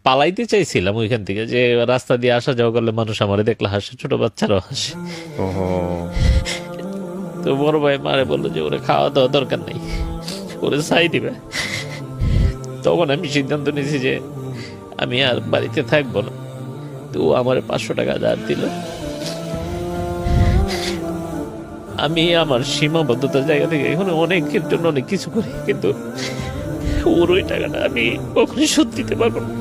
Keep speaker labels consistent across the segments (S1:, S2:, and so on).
S1: পালাইতে চাইছিলাম ওইখান থেকে, যে রাস্তা দিয়ে আসা যাওয়া করলে মানুষ আমারে দেখলে হাসে, ছোট বাচ্চারাও হাসে।
S2: ওহো,
S1: তো বড় ভাই মারে বললো যে ওরে খাওয়া দাওয়া দরকার নেই, ওরে ছাই দিবে। তখন আমি সিদ্ধান্ত নিয়েছি যে আমি আর বাড়িতে থাকবো না। তো ও আমার 500 টাকা ধার দিল। আমি আমার সীমাবদ্ধতার জায়গা থেকে এখন অনেকের জন্য অনেক কিছু করি, কিন্তু ওর ওই টাকাটা আমি কখনোই শোধ দিতে পারবো না।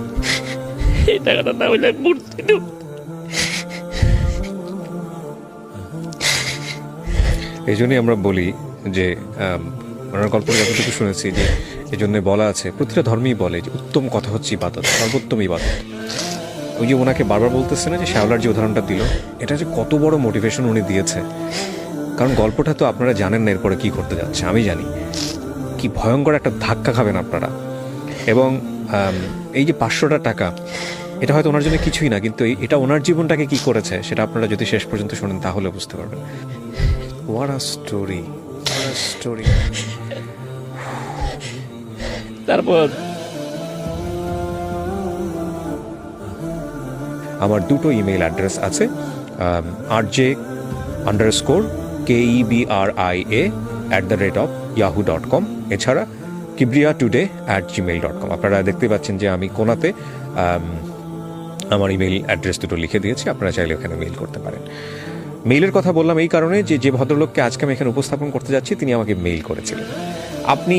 S1: এই টাকাটা না হইলে আমি মূর্তি দেব।
S2: এই জন্যই আমরা বলি যে ওনার গল্প যতটুকু শুনেছি, যে এই জন্য বলা আছে, প্রতিটা ধর্মেই বলে যে উত্তম কথা হচ্ছে ইবাদত, সর্বোত্তম ইবাদত। ওই যে ওনাকে বারবার বলতেছে না যে শ্যাওলার যে উদাহরণটা দিল, এটা যে কত বড় মোটিভেশন উনি দিয়েছে। কারণ গল্পটা তো আপনারা জানেন না এরপরে কী করতে যাচ্ছে, আমি জানি কি ভয়ঙ্কর একটা ধাক্কা খাবেন আপনারা। এবং এই যে 500টা টাকা, এটা হয়তো ওনার জন্য কিছুই না, কিন্তু এটা ওনার জীবনটাকে কি করেছে সেটা আপনারা যদি শেষ পর্যন্ত শোনেন তাহলে বুঝতে পারবেন। What a story, what a story.
S1: তারপর
S2: আমার দুটো ইমেল অ্যাড্রেস আছে, rj_kebria@yahoo.com, এছাড়া kibriatoday@gmail.com। আপনারা দেখতে পাচ্ছেন যে আমি কোনাতে আমার ইমেল অ্যাড্রেস দুটো লিখে দিয়েছি, আপনারা চাইলে ওখানে মেইল করতে পারেন। মেইলের কথা বললাম এই কারণে যে ভদ্রলোককে আজকে আমি এখানে উপস্থাপন করতে যাচ্ছি তিনি আমাকে মেইল করেছিলেন। আপনি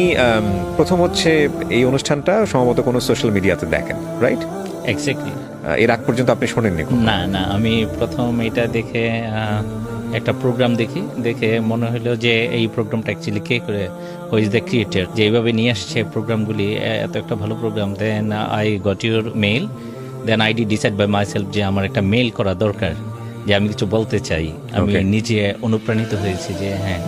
S2: প্রথম হচ্ছে এই অনুষ্ঠানটা সম্ভবত কোনো সোশ্যাল মিডিয়াতে দেখেন, রাইট?
S1: এক্স্যাক্টলি।
S2: এর আগ পর্যন্ত আপনি শোনেননি?
S1: না না, আমি প্রথম এটা দেখে একটা প্রোগ্রাম দেখে মনে হলো যে এই প্রোগ্রামটা অ্যাকচুয়ালি কে করে, হু ইজ দ্য ক্রিয়েটর, যে এইভাবে নিয়ে আসছে প্রোগ্রামগুলি, এত একটা ভালো programme. Then I got your mail, then I decide by myself যে আমার একটা মেইল করা দরকার, যে আমি কিছু বলতে চাই। আমি নিজে অনুপ্রাণিত হয়েছি যে হ্যাঁ,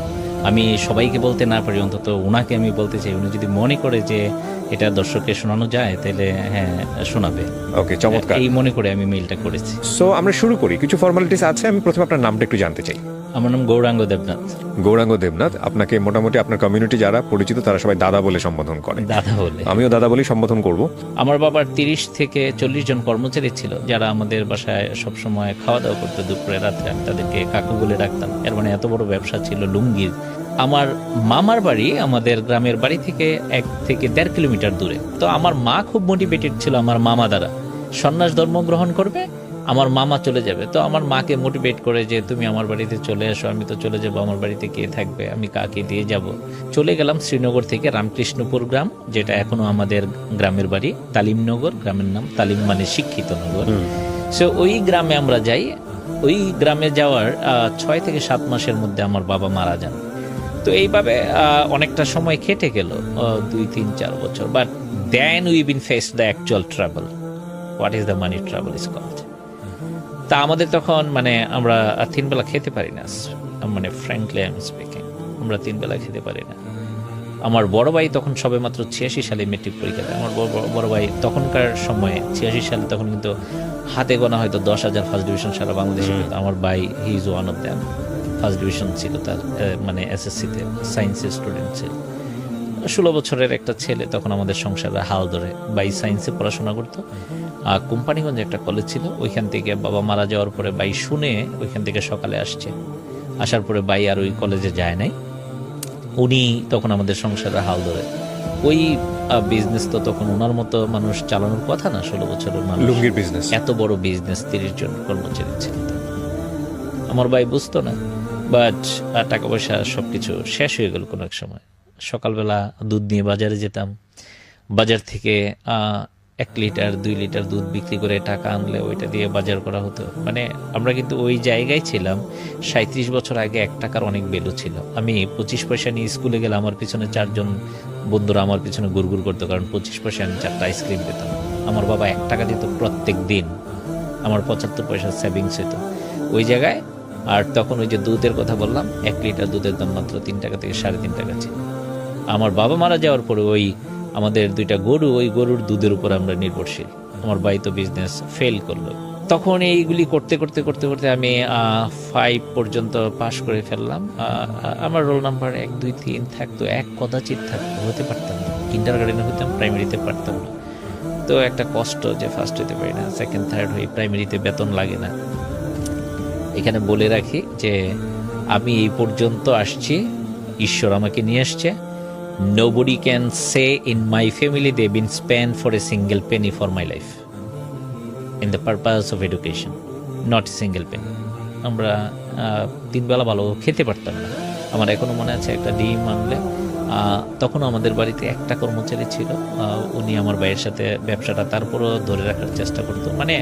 S1: আমি সবাইকে বলতে না পারি, অন্তত ওনাকে আমি বলতে চাই। উনি যদি মনে করে যে এটা দর্শককে শোনানো যায় তাহলে হ্যাঁ শোনাবে।
S2: ওকে, চমৎকার।
S1: এই মনে করে আমি মেইলটা করেছি।
S2: সো আমরা শুরু করি। কিছু ফর্মালিটিস আছে, আমি প্রথমে আপনার নামটা একটু জানতে চাই।
S1: আমার নাম গৌরাঙ্গ দেবনাথ।
S2: গৌরাঙ্গ দেবনাথ। আপনাকে মোটামুটি আপনার কমিউনিটি যারা পরিচিত তারা সবাই দাদা বলে সম্বোধন করে।
S1: দাদা বলে,
S2: আমিও দাদা বলেই সম্বোধন করব।
S1: আমার বাবার 30 থেকে 40 জন কর্মচারী ছিল, যারা আমাদের বাসায় সবসময় খাওয়া দাওয়া করতো দুপুরে রাত্রে। আমি তাদেরকে কাকু বলে ডাকতাম। এর মানে এত বড় ব্যবসা ছিল লুঙ্গির। আমার মামার বাড়ি আমাদের গ্রামের বাড়ি থেকে 1 থেকে 1.5 কিলোমিটার দূরে। তো আমার মা খুব মোটিভেটেড ছিল আমার মামা দ্বারা, সন্ন্যাস ধর্ম গ্রহণ করবে, আমার মামা চলে যাবে। তো আমার মাকে মোটিভেট করে যে তুমি আমার বাড়িতে চলে এসো, আমি তো চলে যাব, আমার বাড়িতে কে থাকবে, আমি কাকে দিয়ে যাব। চলে গেলাম শ্রীনগর থেকে রামকৃষ্ণপুর গ্রাম, যেটা এখনো আমাদের গ্রামের বাড়ি, তালিমনগর, গ্রামের নাম তালিম মানে শিক্ষিত নগর। সো ওই গ্রামে আমরা যাই। ওই গ্রামে যাওয়ার 6 থেকে 7 মাসের মধ্যে আমার বাবা মারা যান। তো এইভাবে অনেকটা সময় কেটে গেল, 2, 3, 4 বছর। But then we been face the actual travel, what is the money travel is called. তা আমাদের তখন মানে আমরা 3 বেলা খেতে পারি না, মানে ফ্র্যাঙ্কলি আই এম স্পিকিং, আমরা 3 বেলা খেতে পারি না। আমার বড় ভাই তখন সবে মাত্র 86 সালে মেট্রিক পরীক্ষা দেয়। আমার বড় ভাই তখনকার সময়ে 86 সালে তখন কিন্তু হাতে গোনা হয়তো 10,000 ফার্স্ট ডিভিশন সারা বাংলাদেশে পেত। আমার ভাই he is one of them, first division ছিল তার, মানে এসএসসিতে সায়েন্সের স্টুডেন্ট ছিল। 16 বছরের একটা ছেলে, তখন আমাদের সংসারে হাল ধরে। ভাই সায়েন্সে পড়াশোনা করতো, কোম্পানিগঞ্জে একটা কলেজ ছিল, ওইখান থেকে বাবা মারা যাওয়ার পরে ভাই শুনে ওইখান থেকে সকালে আসছে। আসার পরে ভাই আর ওই কলেজে যায় নাই, উনি তখন আমাদের সংসারে হাল ধরে। ওই বিজনেস তো তখন ওনার মতো মানুষ চালানোর কথা না, 16 বছরের মানুষ,
S2: লুঙ্গির বিজনেস,
S1: এত বড় বিজনেস, 30 জন কর্মচারী ছিল। আমার ভাই বুঝতো না, বাট টাকা পয়সা সবকিছু শেষ হয়ে গেল কোনো এক সময়। সকালবেলা দুধ নিয়ে বাজারে যেতাম, বাজার থেকে 1 লিটার 2 লিটার দুধ বিক্রি করে টাকা আনলে ওইটা দিয়ে বাজার করা হতো। মানে আমরা কিন্তু ওই জায়গায় ছিলাম। 37 বছর আগে 1 টাকার অনেক ভ্যালু ছিল। আমি 25 পয়সা নিয়ে স্কুলে গেলে আমার পিছনে 4 জন বন্ধুরা আমার পিছনে গুড়গুড় করতো, কারণ 25 পয়সা আমি 4টা আইসক্রিম পেতাম। আমার বাবা 1 টাকা দিত প্রত্যেক দিন, আমার 75 পয়সা সেভিংস হতো ওই জায়গায়। আর তখন ওই যে দুধের কথা বললাম, 1 লিটার দুধের দাম মাত্র 3 টাকা থেকে 3.5 টাকা ছিল। আমার বাবা মারা যাওয়ার পরে ওই আমাদের 2টা গরু, ওই গরুর দুধের উপর আমরা নির্ভরশীল। আমার ভাই তো বিজনেস ফেল করলো। তখন এইগুলি করতে করতে করতে করতে আমি 5 পর্যন্ত পাশ করে ফেললাম। আমার রোল নাম্বার 1, 2, 3 থাকতো, 1 কদাচিৎ থাকতো, হতে পারতাম না। কিন্ডারগার্টেনে হইতাম, প্রাইমারিতে পারতাম না। তো একটা কষ্ট যে ফার্স্ট হতে পারি না, সেকেন্ড থার্ড হই, প্রাইমারিতে বেতন লাগে না। এখানে বলে রাখি যে আমি এই পর্যন্ত আসছি, ঈশ্বর আমাকে নিয়ে আসছে। Nobody can say in my family they been spend for a single penny for my life in the purpose of education, not single penny. আমরা তিনবেলা ভালো খেতে পারতাম না। আমার এখনো মনে আছে, একটা ডিম আনলে তখনও আমাদের বাড়িতে একটা কর্মচারী ছিল, উনি আমার ভাইয়ের সাথে ব্যবসাটা তারপরও ধরে রাখার চেষ্টা করতো। মানে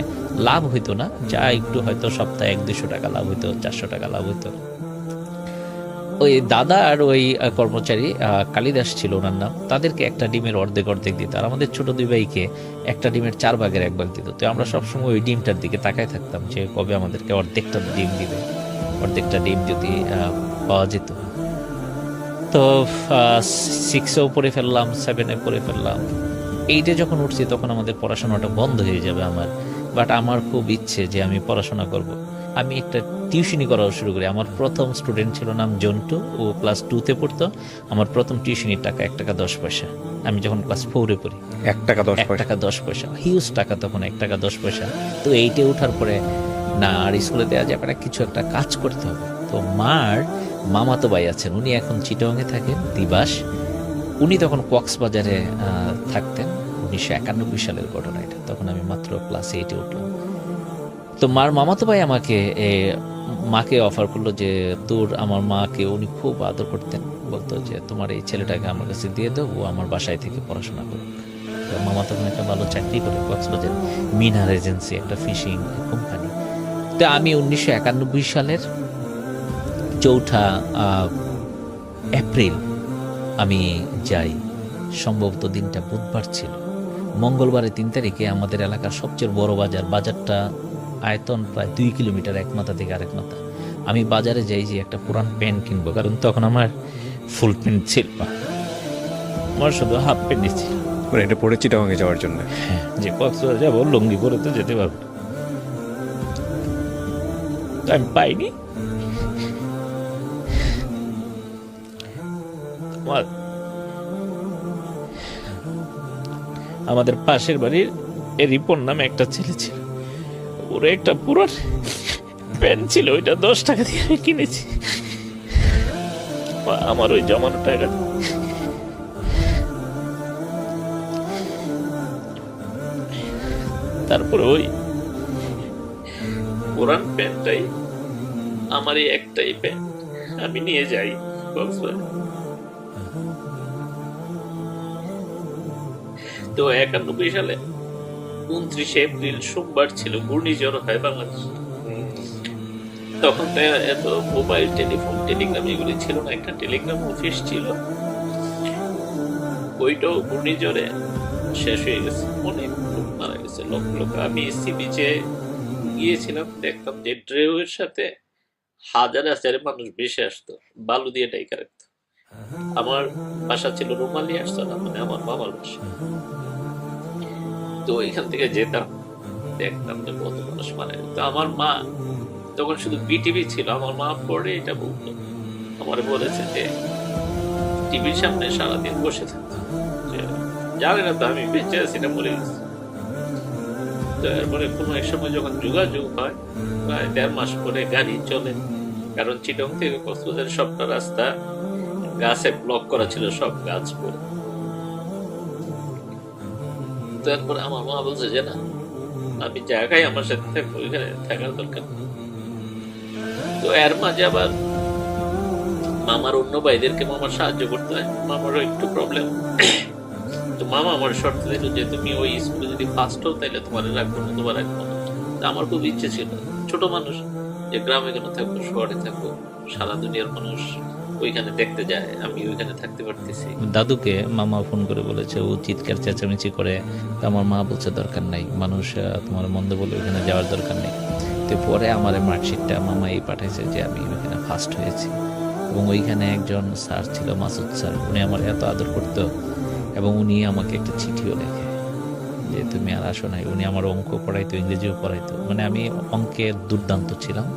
S1: লাভ হইতো না, যা একটু হয়তো সপ্তাহে 100-200 টাকা লাভ হইতো, 400 টাকা লাভ হইতো। ওই দাদা আর ওই কর্মচারী কালিদাস ছিল ওনার নাম, তাদেরকে একটা ডিমের অর্ধেক অর্ধেক দিত, আর আমাদের ছোট দুই ভাইকে একটা ডিমের 4 ভাগের 1 ভাগ দিত। তো আমরা সবসময় ওই ডিমটার দিকে তাকায় থাকতাম যে কবে আমাদেরকে অর্ধেকটা ডিম দিবে, অর্ধেকটা ডিম যদি পাওয়া যেত। তো 6-এও পড়ে ফেললাম, 7-এ পড়ে ফেললাম, 8-এ যখন উঠছি তখন আমাদের পড়াশোনাটা বন্ধ হয়ে যাবে আমার। বাট আমার খুব ইচ্ছে যে আমি পড়াশোনা করব। আমি একটা টিউশনি করা শুরু করি। আমার প্রথম স্টুডেন্ট ছিল নাম জন্টু, ও ক্লাস 2-তে পড়তো। আমার প্রথম টিউশনির টাকা 1 টাকা 10 পয়সা, আমি যখন ক্লাস 4-এ পড়ি।
S2: 1 টাকা 10
S1: 1
S2: পয়সা।
S1: টাকা 10 পয়সা, হিউজ টাকা তখন, 1 টাকা 10 পয়সা। তো 8-এ ওঠার পরে না আর স্কুলে দেওয়া যাবে না, কিছু একটা কাজ করতে হবে। তো মার মামাতো ভাই আছেন, উনি এখন চিটাগাংয়ে থাকেন, দিবাস। উনি তখন কক্সবাজারে থাকতেন। 1991 সালের ঘটনা এটা, তখন আমি মাত্র ক্লাস 8-এ উঠলাম। তো মার মামাতো ভাই আমাকে মাকে অফার করলো যে তোর, আমার মাকে উনি খুব আদর করতেন, বলতো যে তোমার এই ছেলেটাকে আমার কাছে দিয়ে দাও, ও আমার বাসায় থেকে পড়াশোনা করুক। তো মামা তখন একটা ভালো চাকরি করে কক্সবাজার, মিনার এজেন্সি, একটা ফিশিং কোম্পানি। তো আমি 1991 সালের 4 এপ্রিল আমি যাই। সম্ভবত দিনটা বুধবার ছিল। মঙ্গলবারে 3 তারিখে আমাদের এলাকার সবচেয়ে বড় বাজারটা আয়তন প্রায় 2 কিলোমিটার, এক মাথা থেকে আরেক মাথা। আমি বাজারে যাই যে একটা পুরান প্যান্ট কিনবো, কারণ তখন আমার ফুল প্যান্ট ছিল না, আমার শুধু হাফ প্যান্ট ছিল।
S2: মানে এটা পরে চিটাগাংয়ে যাওয়ার জন্য।
S1: হ্যাঁ, যে কক্সবাজার যাবো, লুঙ্গি পরে তো যেতে পারবো না। তো আমি পাইনি। আমাদের পাশের বাড়ির রিপন নামে একটা ছেলে ছিল, ওর একটা পুরো প্যান্ট ছিল, ওইটা 10 টাকা দিয়ে আমি কিনেছি। আমার ওই জমানো টাকা তারপরে ওই পুরান প্যান্টটাই, আমার এই একটাই প্যান্ট আমি নিয়ে যাই কক্সবাজার। তো 91 সালে 29 এপ্রিল সোমবার ছিল, ঘূর্ণিঝড় হয় বাংলাদেশ। তখন তো এত মোবাইল টেলিফোন টেলিগ্রাম এগুলি ছিল না, একটা টেলিগ্রাম অফিস ছিল, ওইটাও ঘূর্ণিঝড়ে শেষ হয়ে গেছে, অনেক লোক মারা গেছে, লক্ষ লক্ষ। আমি সি বিচে গিয়েছিলাম, দেখতাম যে ড্রেউয়ের সাথে হাজার হাজার মানুষ ভেসে আসতো, বালু দিয়ে ডাইকা রাখতো। আমার বাসা ছিল রুমালি আসতো, মানে আমার মামার বাসা। তো এখান থেকে যেতাম, দেখতাম যে কত মানুষ মারা যেত। আমার মা তখন শুধু বিটিভি ছিল, আমার মা পরে এটা বলতো, আমার বলেছে যে টিভির সামনে সারাদিন বসে থাকতো, জানে না তো আমি বেঁচে আছি না মরে গেছি। তো এরপরে কোনো এক সময় যখন যোগাযোগ হয়, প্রায় 1.5 মাস পরে গাড়ি চলে, কারণ চিটং থেকে কক্সবাজার সবটা রাস্তা গাছে ব্লক করা ছিল, সব গাছ পড়ে। তারপরে আমার মা বলছে যে না, আমি জায়গায় আমার সাথে থাকবো, এখানে থাকার দরকার। তো এর মাঝে আবার মামার অন্য ভাইদেরকে মামার সাহায্য করতে হয়, মামারও একটু প্রবলেম। তো মামা আমার শর্ত দিল যে তুমি ওই স্কুলে যদি ফার্স্ট হও তাহলে তোমার রাখবো না, তোমার রাখবো না। আমার খুব ইচ্ছে ছিল, ছোট মানুষ, যে গ্রামে কেন থাকবো, শহরে থাকবো, সারা দুনিয়ার মানুষ ওইখানে দেখতে যায়, আমি ওইখানে থাকতে পারতেছি। দাদুকে মামা ফোন করে বলেছে, ও চিৎকার চেঁচামেচি করে। তো আমার মা বলছে দরকার নাই, মানুষ তোমার মন্দ বলে ওইখানে যাওয়ার দরকার নেই। তো পরে আমার মার্কশিটটা মামা এই পাঠাইছে যে আমি ওইখানে ফার্স্ট হয়েছি। এবং ওইখানে একজন স্যার ছিল, মাসুদ স্যার, উনি আমার এত আদর করতো, এবং উনি আমাকে একটা চিঠিও লেখে যে তুমি আর আসো নাই। উনি আমার অঙ্ক পড়াইতো, ইংরেজিও পড়াইতো, মানে আমি অঙ্কে দুর্দান্ত ছিলাম,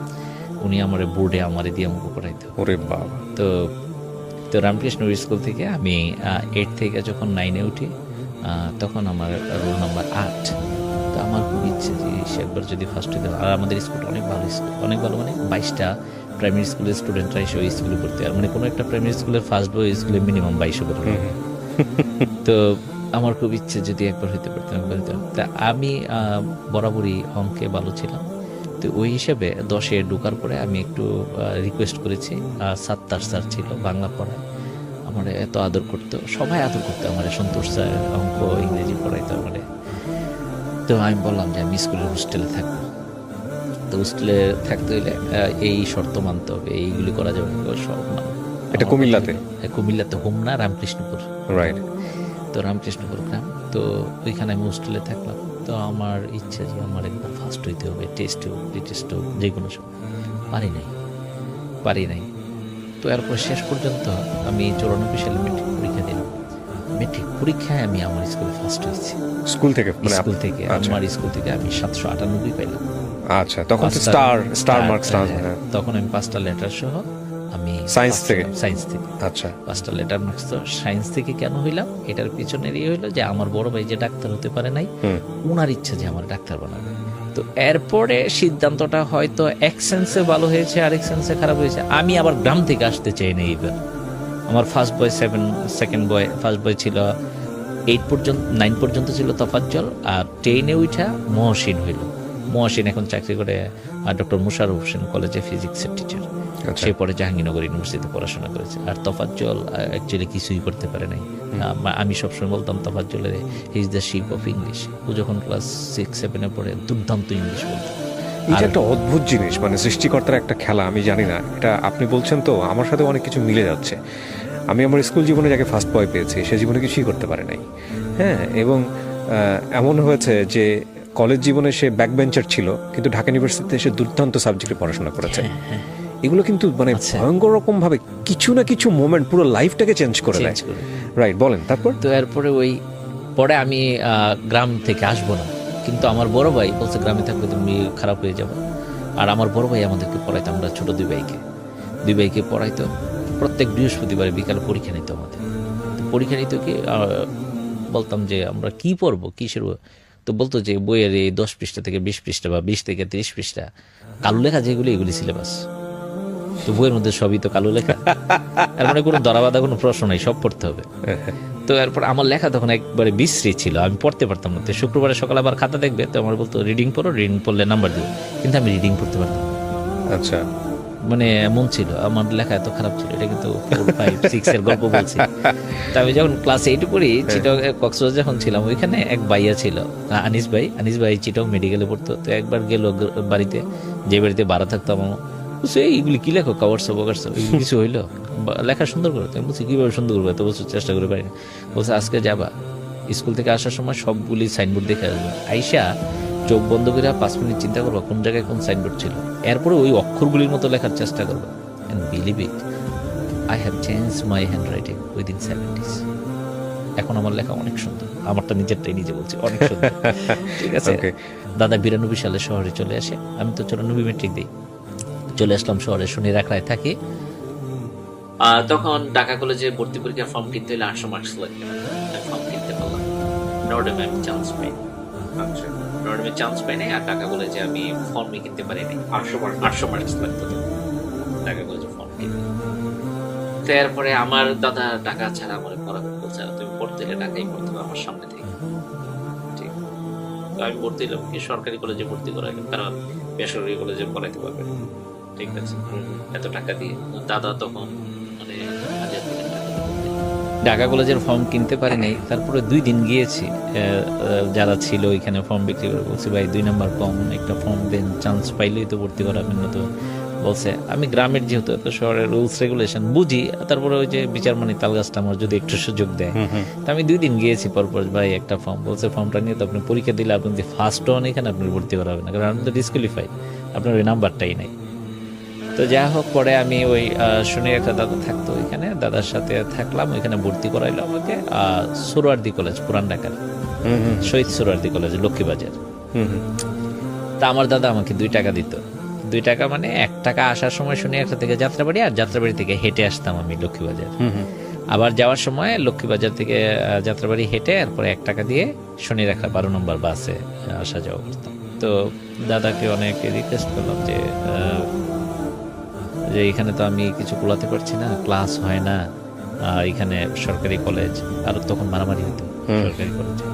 S1: উনি আমার বোর্ডে আমারে দিয়ে অঙ্ক পড়াইতো।
S2: ওরে বাবা।
S1: তো রামকৃষ্ণ স্কুল থেকে আমি 8 থেকে যখন 9-এ উঠি, তখন আমার রোল নাম্বার 8। তো আমার খুব ইচ্ছে যে সে একবার যদি ফার্স্ট হতে পারে। আর আমাদের স্কুলটা অনেক ভালো স্কুল, অনেক ভালো মানে 22টা প্রাইমারি স্কুলের স্টুডেন্টরা এসে ওই স্কুলে পড়তে, আর মানে কোনো একটা প্রাইমারি স্কুলের ফার্স্ট বয় স্কুলে মিনিমাম 22 করে। তো আমার খুব ইচ্ছে যদি একবার হইতে পারতাম, একবার হইতে পারতাম। তা আমি বরাবরই অঙ্কে ভালো ছিলাম, তো ওই হিসেবে 10-এ ঢোকার পরে আমি একটু রিকোয়েস্ট করেছি। সাত্তার স্যার ছিল বাংলা পড়ায়, আমার এত আদর করতো, সবাই আদর করতো আমার, সন্তোষ স্যার অঙ্ক ইংরেজি পড়াইতো আমার। তো আমি বললাম যে আমি স্কুলের হোস্টেলে থাকবো। তো হোস্টেলে থাকতে হলে এই শর্ত মানতে হবে, এইগুলি করা যাবে না, সব
S2: এটা কুমিল্লাতে?
S1: কুমিল্লাতে, হোমনা রামকৃষ্ণপুর।
S2: রাইট।
S1: তো রামকৃষ্ণপুর গ্রাম, তো ওইখানে আমি হোস্টেলে থাকলাম। তো আমার ইচ্ছা যে আমার একবার ফার্স্ট হইতে হবে, টেস্ট হোক টেস্ট হোক যে কোনো সময়। পারি নাই। তো এরপর শেষ পর্যন্ত আমি 94 সালে মেট্রিক পরীক্ষা দিলাম। মেট্রিক পরীক্ষায় আমি আমার স্কুলে ফার্স্ট হয়েছি।
S2: স্কুল থেকে?
S1: স্কুল থেকে, আমার স্কুল থেকে আমি 798 পাইলাম।
S2: আচ্ছা, তখন তো স্টার মার্কস।
S1: তখন আমি 5টা লেটার সহ আমি
S2: সায়েন্স থেকে। আচ্ছা,
S1: 5টা লেটার মার্কস। তো সায়েন্স থেকে কেন হইলাম, এটার পিছনের হইলো যে আমার বড় ভাই যে ডাক্তার হতে পারে নাই, ওনার ইচ্ছা যে আমার ডাক্তার বানাবে। তো এরপরে সিদ্ধান্তটা হয়তো এক সেন্সে ভালো হয়েছে, আরেক সেন্সে খারাপ হয়েছে। আমি আবার গ্রাম থেকে আসতে চাই না এইবার। আমার first boy 7, second boy, first boy ছিল 9 পর্যন্ত ছিল তফাজ্জল, আর 10-এ উঠা মহসিন হইল। মহসিন এখন চাকরি করে ডক্টর মুশাররফ হোসেন কলেজে ফিজিক্সের টিচার। সে পরে জাহাঙ্গীরনগর ইউনিভার্সিটিতে পড়াশোনা করেছে। আর তফাজ্জল অ্যাকচুয়ালি কিছুই করতে পারে নাই। আমি সবসময় বলতাম তফাজ্জলের he is the ship of English. ও যখন ক্লাস 6-7-এ পড়ে দুর্দান্ত ইংলিশ বলতো।
S2: এটা একটা অদ্ভুত জিনিস, মানে সৃষ্টিকর্তার একটা খেলা। আমি জানি না, এটা আপনি বলছেন তো আমার সাথে অনেক কিছু মিলে যাচ্ছে। আমি আমার স্কুল জীবনে যাকে ফার্স্ট বয় পেয়েছি সে জীবনে কিছুই করতে পারে নাই। হ্যাঁ, এবং এমন হয়েছে যে কলেজ জীবনে সে ব্যাক বেঞ্চার ছিল, কিন্তু ঢাকা ইউনিভার্সিটিতে সে দুর্দান্ত সাবজেক্টে পড়াশোনা করেছে। এগুলো কিন্তু মানে ভয়ঙ্কর রকম ভাবে কিছু না কিছু মোমেন্ট পুরো লাইফটাকে চেঞ্জ করে দেয়। রাইট, বলেন তারপর।
S1: তো এরপরে পরে আমি গ্রাম থেকে আসবো না, কিন্তু আমার বড় ভাই বলছে গ্রামে থাকলে তুমি খারাপ হয়ে যাবে। আর আমার বড় ভাই আমাদেরকে পড়াইতো, আমরা ছোট দুই ভাইকে পড়াইতো। প্রত্যেক বৃহস্পতিবারে বিকালে পরীক্ষা নিত আমাদের। তো পরীক্ষা নিত কি, বলতাম যে আমরা কি পড়বো, কিসের। তো বলতো যে বইয়ের এই 10 পৃষ্ঠা থেকে 20 পৃষ্ঠা বা 20 থেকে 30 পৃষ্ঠা কালো লেখা যেগুলি, এগুলি সিলেবাস। তো বইয়ের মধ্যে সবই তো কালো লেখা, এর মানে কোনো ধরাবাধা কোনো প্রশ্ন নাই, সব পড়তে হবে। তো এরপর আমার লেখা তখন একবারে বিশ্রী ছিল, আমি পড়তে পারতাম না। তো শুক্রবারে সকালে আবার খাতা দেখবে, তো আমার বলতো রিডিং পড়ো, রিডিং পড়লে নাম্বার দেবো, কিন্তু আমি রিডিং পড়তে পারতাম।
S2: আচ্ছা,
S1: মানে এমন ছিল, আমার লেখা এত খারাপ ছিল। এটা কিন্তু 4, 5, 6 এর গল্প বলছি। তা আমি যখন ক্লাস 8 পড়ি, চিটং কক্সবাজার যখন ছিলাম, ওইখানে এক ভাইয়া ছিল আনিস ভাই চিটং মেডিকেলে পড়তো। তো একবার গেল বাড়িতে, যে বাড়িতে ভাড়া থাকতাম, বলছে এইগুলি কি লেখো, কাওয়ার্স কিছু হইলো, লেখা সুন্দর করে। আমি বলছি কিভাবে সুন্দর করবো, এত বছর চেষ্টা করে পারি না। বলছে আজকে যাবা, স্কুল থেকে আসার সময় সবগুলি সাইনবোর্ড দেখে আসবে, আইসা চোখ বন্ধ করে 5 মিনিট চিন্তা করবো কোন জায়গায় কোন সাইনবোর্ড ছিল, এরপরে ওই অক্ষরগুলির মতো লেখার চেষ্টা করবো। And believe it, I have changed my handwriting within 70s। এখন আমার লেখা অনেক সুন্দর, আমারটা নিজেরটাই নিজে বলছি, অনেক সুন্দর। ঠিক আছে। দাদা 92 সালে শহরে চলে আসে, আমি তো 94 মেট্রিক দিই। চলে আসলাম শহরে, শনি রাখড়ায় থাকি। তখন ঢাকা কলেজে ভর্তি পরীক্ষার ফর্ম কিনতে হলে 800 মার্কস লাগবে, ফর্ম কিনতে পারলাম। নর্ডেমে আমি চান্স পাই। আচ্ছা, নর্ডেমে চান্স পাই নাই, আর ঢাকা কলেজে আমি ফর্মই কিনতে পারিনি। 800 মার্কস লাগতো ঢাকা কলেজে ফর্ম কিনতে। তো এরপরে আমার দাদা ঢাকা ছাড়া আমার পড়াবে, বলছে তুমি পড়তে হলে ঢাকাই পড়তে হবে আমার সামনে থেকে। ঠিক, তো আমি ভর্তি হলাম কি সরকারি কলেজে ভর্তি করা, কারণ বেসরকারি কলেজে পড়াইতে পারবে। ঠিক আছে, এত টাকা দিয়ে দাদা তখন মানে 1000 টাকা ঢাকা কলেজের ফর্ম কিনতে পারি নাই। তারপরে 2 দিন গিয়েছি, যারা ছিল ওইখানে ফর্ম বিক্রি করে, বলছি ভাই 2 নাম্বার কম, একটা ফর্ম দেন, চান্স পাইলেই তো ভর্তি করাবেন না। তো বলছে আমি গ্রামের, যেহেতু এত শহরের রুলস রেগুলেশন বুঝি, তারপরে ওই যে বিচারমানি তালগাছটা আমার যদি একটু সুযোগ দেয়। তা আমি 2 দিন গিয়েছি পরপর, ভাই একটা ফর্ম। বলছে ফর্মটা নিয়ে তো আপনি পরীক্ষা দিলে আপনি যদি ফার্স্ট হন এখানে আপনি ভর্তি করাবেন না, কারণ আপনি তো ডিসকুয়ালিফাই, আপনার ওই নাম্বারটাই নাই। তো যা হোক, পরে আমি ওই শুনে একটা দাদা থাকতো ওইখানে, দাদার সাথে থাকলাম, ওইখানে ভর্তি করাইলো আমাকে সোহরাওয়ার্দী কলেজ, পুরান ঢাকার শহীদ সোহরাওয়ার্দী কলেজ, লক্ষ্মীবাজার। তা আমার দাদা আমাকে 2 টাকা দিত। 2 টাকা মানে 1 টাকা আসার সময় শুনে একটা থেকে যাত্রাবাড়ি, আর যাত্রাবাড়ি থেকে হেঁটে আসতাম আমি লক্ষ্মীবাজার। আবার যাওয়ার সময় লক্ষ্মীবাজার থেকে যাত্রাবাড়ি হেঁটে এরপরে 1 টাকা দিয়ে শনি রেখা 12 নম্বর বাসে আসা যাওয়া করতাম। তো দাদাকে অনেক রিকোয়েস্ট করলাম যে এখানে তো আমি কিছু কুলাতে পারছি না, ক্লাস হয় না, এখানে সরকারি কলেজ, আর তখন মারামারি হতো সরকারি কলেজে,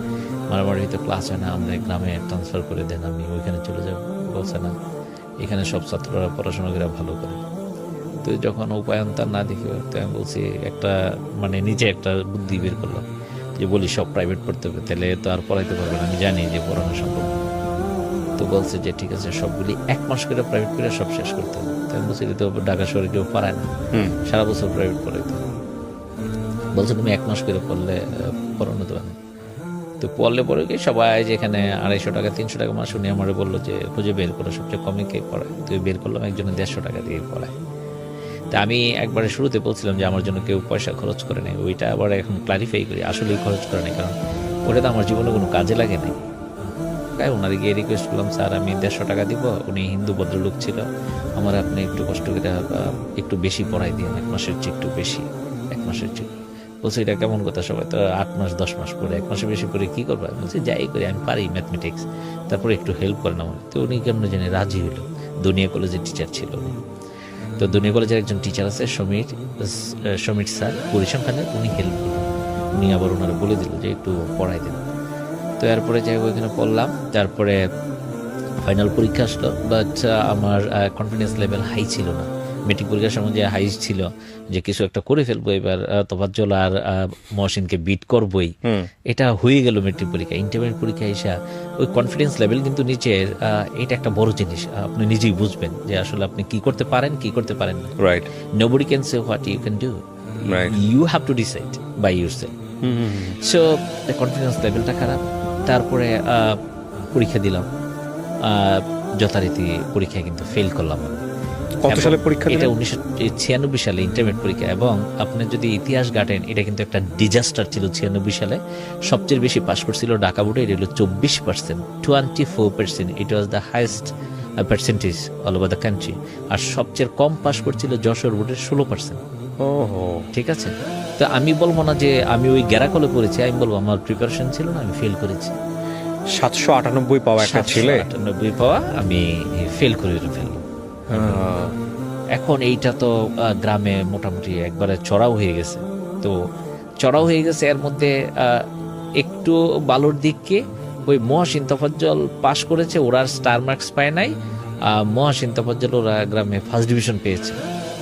S1: মারামারি হতো, ক্লাস হয় না, আমরা গ্রামে ট্রান্সফার করে দেন, আমি ওইখানে চলে যাব। বলছে না, এখানে সব ছাত্ররা পড়াশোনা করে ভালো করে। তো যখন উপায়ন্তর না দেখি, তো আমি বলছি একটা মানে নিজে একটা বুদ্ধি বের করলাম যে বলি সব প্রাইভেট পড়তে হবে, তাহলে তো আর পড়াইতে পারবে না, আমি জানি যে পড়ানো সম্ভব। তো বলছে যে ঠিক আছে, সবগুলি 1 মাস করে প্রাইভেট করে সব শেষ করতে হবে। তো আমি বলছি তো ঢাকা শহরে কেউ পারায় না, সারা বছর প্রাইভেট পড়াইতে হবে। বলছে তুমি 1 মাস করে পড়লে পড়ানো দেবে না। তো পড়লে পরে কি সবাই যেখানে 250 টাকা 300 টাকা মাস, উনি আমার বললো যে খুঁজে বের করো সবচেয়ে কমে কে পড়ায়। তো বের করলাম একজনে 150 টাকা দিয়ে পড়ায়। তা আমি একবারে শুরুতে বলছিলাম যে আমার জন্য কেউ পয়সা খরচ করে নেই, ওইটা আবার এখন ক্লারিফাই করি, আসলেই খরচ করে নেই, কারণ ওটা তো আমার জীবনে কোনো কাজে লাগে নাই। তাই ওনারে গিয়ে রিকোয়েস্ট করলাম, স্যার আমি 150 টাকা দিব, উনি হিন্দু ভদ্রলোক ছিল, আমার আপনি একটু কষ্ট করে একটু বেশি পড়াই দিন, 1 মাসের চেয়ে একটু বেশি, 1 মাসের চেয়ে। বলছি এটা কেমন কথা, সবাই তো 8 মাস 10 মাস পরে 1 মাসে বেশি করে কি করবো? বলছি যাই করি, আমি পারি ম্যাথমেটিক্স, তারপরে একটু হেল্প করেন আমার। তো উনি কেমন জানি রাজি হইলো, দুনিয়া কলেজের টিচার ছিল উনি। তো দুনিয়া কলেজের একজন টিচার আছে সমীর স্যার, পরিসংখ্যানের, উনি হেল্প করলেন, উনি আবার ওনারা বলে দিল যে একটু পড়াই দেন। তো এরপরে যাই ওইখানে পড়লাম, তারপরে ফাইনাল পরীক্ষা আসলো, বাট আমার কনফিডেন্স লেভেল হাই ছিল না। মেট্রিক পরীক্ষার সময় যে হাই ছিল যে কিছু একটা করে ফেলবো, এবার তোফাজ্জল আর মহসিনকে বিট করবোই, এটা হয়ে গেল মেট্রিক পরীক্ষা। ইন্টারমিডিয়েট পরীক্ষা এসে ওই কনফিডেন্স লেভেল কিন্তু নিচের, এটা একটা বড় জিনিস, আপনি নিজেই বুঝবেন যে আসলে আপনি কি করতে পারেন কি করতে পারেন না।
S2: Right,
S1: nobody can say what you can do, you have to decide by yourself. So confidence লেভেলটা খারাপ। তারপরে পরীক্ষা দিলাম, যথারীতি পরীক্ষায় কিন্তু ফেল করলাম।
S2: কত সালে পরীক্ষা?
S1: এটা 1996 সালে ইন্টারমিডিয়েট পরীক্ষা। এবং আপনি যদি ইতিহাস ঘাটেন, এটা কিন্তু একটা ডিজাস্টার ছিল। 96 সালে সবচেয়ে বেশি পাস করছিল ঢাকা বোর্ডে, এটা হলো 24%, 24%। It was the highest percentage all over the country. আর সবচেয়ে কম পাস করছিল যশোর বোর্ডের 16%। ঠিক আছে, তো আমি বলবো না যে আমি ওই গ্যারাকলে পড়েছি, আমি বলবো আমার প্রিপারেশন ছিল না, আমি ফেল করেছি।
S2: 798 পাওয়া একটা ছেলে
S1: 798 পাওয়া, আমি ফেল করে ফেলবো। এখন এইটা তো গ্রামে মোটামুটি একবারে চড়াও হয়ে গেছে। তো চড়াও হয়ে গেছে, এর মধ্যে একটু বালোর দিককে ওই মহসিন তোফাজ্জল পাশ করেছে, ওরা স্টার মার্কস পায় নাই। মহসিন তোফাজ্জল ওরা গ্রামে ফার্স্ট ডিভিশন পেয়েছে।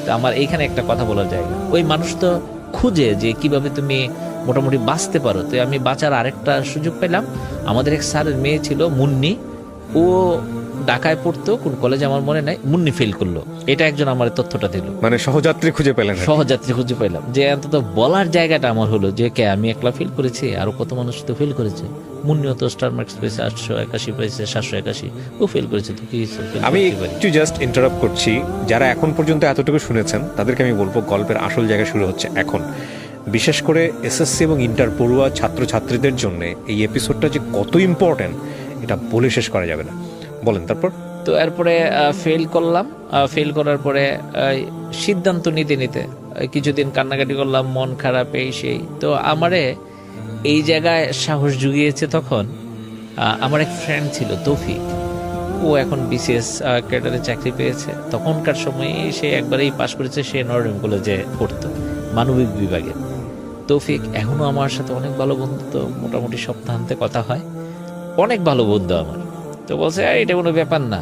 S1: তো আমার এইখানে একটা কথা বলার জায়গা, ওই মানুষ তো খুঁজে যে কিভাবে তুমি মোটামুটি বাঁচতে পারো। তো আমি বাঁচার আরেকটা সুযোগ পেলাম। আমাদের এক স্যারের মেয়ে ছিল মুন্নি, ও ঢাকায় পড়তো, কোন কলেজে আমার মনে নাই, মুন্নি ফেল করলো। এটা একজন আমার তথ্যটা দিল,
S2: মানে সহযাত্রী খুঁজে পেলেন?
S1: সহযাত্রী খুঁজে পেলাম, যে অন্তত বলার জায়গাটা আমার হলো যে কে আমি একলা ফেল করেছি, আরো কত মানুষ তো ফেল করেছে। মুন্নিও তো স্টার মার্কস পেয়েছে, 881 পেয়েছে, 781, ও ফেল করেছে। তো কি
S2: আমি একটু জাস্ট ইন্টারাপ্ট করছি, যারা এখন পর্যন্ত এতটুকু শুনেছেন তাদেরকে আমি বলবো গল্পের আসল জায়গা শুরু হচ্ছে এখন। বিশেষ করে এসএসসি এবং ইন্টার পড়ুয়া ছাত্রছাত্রীদের জন্য এই এপিসোডটা যে কত ইম্পর্টেন্ট এটা বলে শেষ করা যাবে না। বলেন তারপর।
S1: তো এরপরে ফেল করলাম। ফেল করার পরে সিদ্ধান্ত নিতে নিতে কিছুদিন কান্নাকাটি করলাম, মন খারাপ, এই সেই। তো আমারে এই জায়গায় সাহস জুগিয়েছে তখন আমার এক ফ্রেন্ড ছিল তৌফিক, ও এখন বিসিএস ক্যাডারে চাকরি পেয়েছে। তখনকার সময়ে সে একবারেই পাশ করেছে, সে নরডেম কলেজে পড়তো মানবিক বিভাগে। তৌফিক এখনো আমার সাথে অনেক ভালো বন্ধুত্ব, মোটামুটি সপ্তাহান্তে কথা হয়, অনেক ভালো বন্ধু আমার। তো বলছে এটা কোনো ব্যাপার না,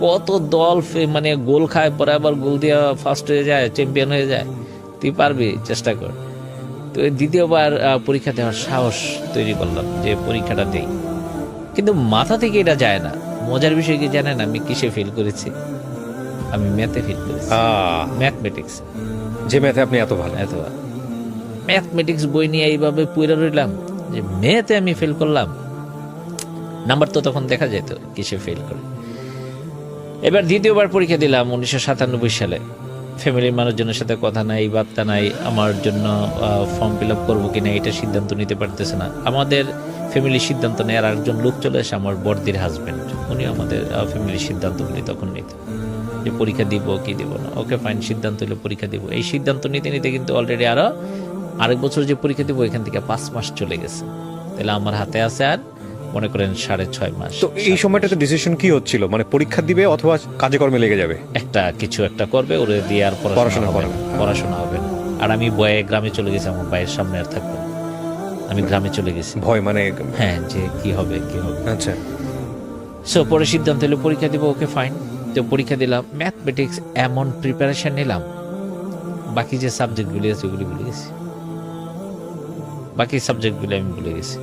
S1: কত দল মানে গোল খায়, পরে আবার গোল দিয়ে ফার্স্ট হয়ে যায়, চ্যাম্পিয়ন হয়ে যায়, তুই পারবি, চেষ্টা কর। তো দ্বিতীয়বার পরীক্ষা দেওয়ার সাহস তৈরি করলাম যে পরীক্ষাটা দেই, কিন্তু মাথা থেকে এটা যায় না। মজার বিষয় কি জানেন আমি কিসে ফেল করেছি? আমি ম্যাথে ফেল করেছি, ম্যাথমেটিক্স।
S2: যে ম্যাথে আপনি এত ভালো,
S1: ম্যাথমেটিক্স বই নিয়ে এইভাবে পড়ে রইলাম যে ম্যাথে আমি ফেল করলাম। নাম্বার তো তখন দেখা যেত কিসে ফেল করে। এবার দ্বিতীয়বার পরীক্ষা দিলাম 1997 সালে। ফ্যামিলির মানুষজনের সাথে কথা নাই, বার্তা নাই, আমার জন্য ফর্ম ফিল আপ করবো কিনা এটা সিদ্ধান্ত নিতে পারতেছে না। আমাদের ফ্যামিলির সিদ্ধান্ত নেওয়ার একজন লোক চলে আসে, আমার বড়দির হাজবেন্ড, উনি আমাদের ফ্যামিলির সিদ্ধান্তগুলি তখন নিত যে পরীক্ষা দিব কি দিব না। ওকে ফাইন, সিদ্ধান্ত হলো পরীক্ষা দিব। এই সিদ্ধান্ত নিতে নিতে কিন্তু অলরেডি আরো আরেক বছর যে পরীক্ষা দিব এখান থেকে 5 মাস চলে গেছে, তাহলে আমার হাতে আছে আর মনে করেন 6.5 মাস।
S2: তো এই সময়টাতে ডিসিশন কি হচ্ছিল, মানে পরীক্ষা দিবে অথবা কাজে কর্মে লেগে যাবে?
S1: কিছু একটা করবে, ওরে দিয়ে আর পড়াশোনা হবে না, পড়াশোনা হবে না। আর আমি বয়ে গ্রামে চলে গেছি, আমার ভাইয়ের সামনে আর থাকবো না, আমি গ্রামে চলে গেছি।
S2: ভয় মানে?
S1: হ্যাঁ, যে কি হবে কি হবে।
S2: আচ্ছা।
S1: সো পরে সিদ্ধান্ত হলো পরীক্ষা দিব, ওকে ফাইন। তো পরীক্ষা দিলাম, ম্যাথমেটিক্স এমন প্রিপারেশন নিলাম, বাকি যে সাবজেক্টগুলি আছে ওগুলি ভুলে গেছি, বাকি সাবজেক্টগুলি আমি ভুলে গেছি।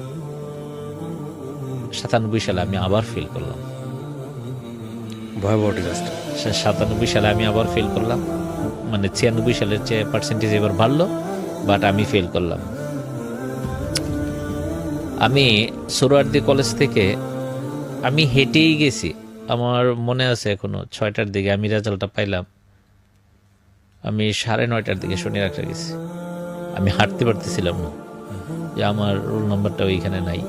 S1: 97 সালে আমি আবার ফেল করলাম,
S2: ভয়াবহ ডিজাস্টার।
S1: 97 সালে আমি আবার ফেল করলাম, মানে 96 সালের চেয়ে পার্সেন্টেজ এবার বাড়লো, বাট আমি ফেল করলাম। আমি সোহরাওয়ার্দী কলেজ থেকে আমি হেঁটেই গেছি, আমার মনে আছে এখনো। 6টার দিকে আমি রেজাল্টটা পাইলাম, আমি 9:30টার দিকে শনি রাখতে গেছি। আমি হাঁটতে পারতেছিলাম না, যে আমার রোল নাম্বারটা ওইখানে নাই।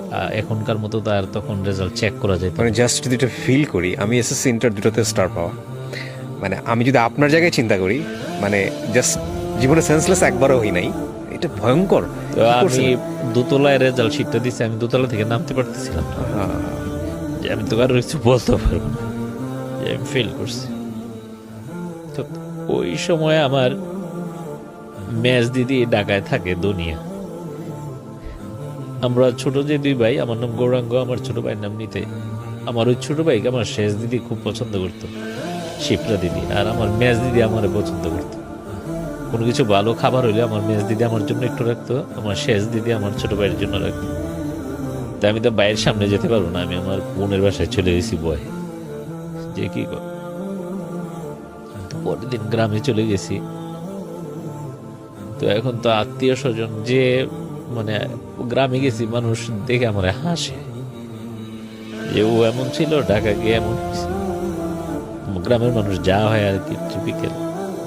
S1: এখনকার মতো তো আর তখন রেজাল্ট চেক করা যায়।
S2: মানে জাস্ট যদি এটা ফিল করি, আমি এসএসসি ইন্টার দুটোতে স্টার পাওয়া, মানে আমি যদি আপনার জায়গায় চিন্তা করি, মানে জাস্ট জীবনে সেন্সলেস একবারও হই নাই, এটা ভয়ঙ্কর।
S1: তো আমি দোতলায় রেজাল্ট শিটটা দিছি, আমি দোতলা থেকে নামতে পারতেছিলাম না, যে আমি তো কারো কিছু বলতে পারবো না যে আমি ফেল করছি। তো ওই সময় আমার মেজ দিদি ঢাকায় থাকে, দুনিয়া। আমরা ছোট যে 2 ভাই, আমার নাম গৌরাঙ্গ, আমার ছোট ভাইয়ের নাম নিতে। আমার ওই ছোট ভাইকে আমার শেষ দিদি খুব পছন্দ করতো, শিপ্রা দিদি। আর আমার মেজ দিদি আমার পছন্দ করতো। কোনো কিছু ভালো খাবার হইলে আমার মেজ দিদি আমার জন্য একটু রাখতো, আমার শেষ দিদি আমার ছোট ভাইয়ের জন্য রাখতো। তাই আমি তো বাইরের সামনে যেতে পারবো না, আমি আমার বোনের বাসায় চলে গেছি বয়, যে কি কর। পরের দিন গ্রামে চলে গেছি। তো এখন তো আত্মীয় স্বজন যে, মানে গ্রামে গেছি, মানুষ দেখে আমার হাসে যে ও এমন ছিল, ঢাকা গিয়ে এমন। গ্রামের মানুষ যা হয় আর কি, টিপিক্যাল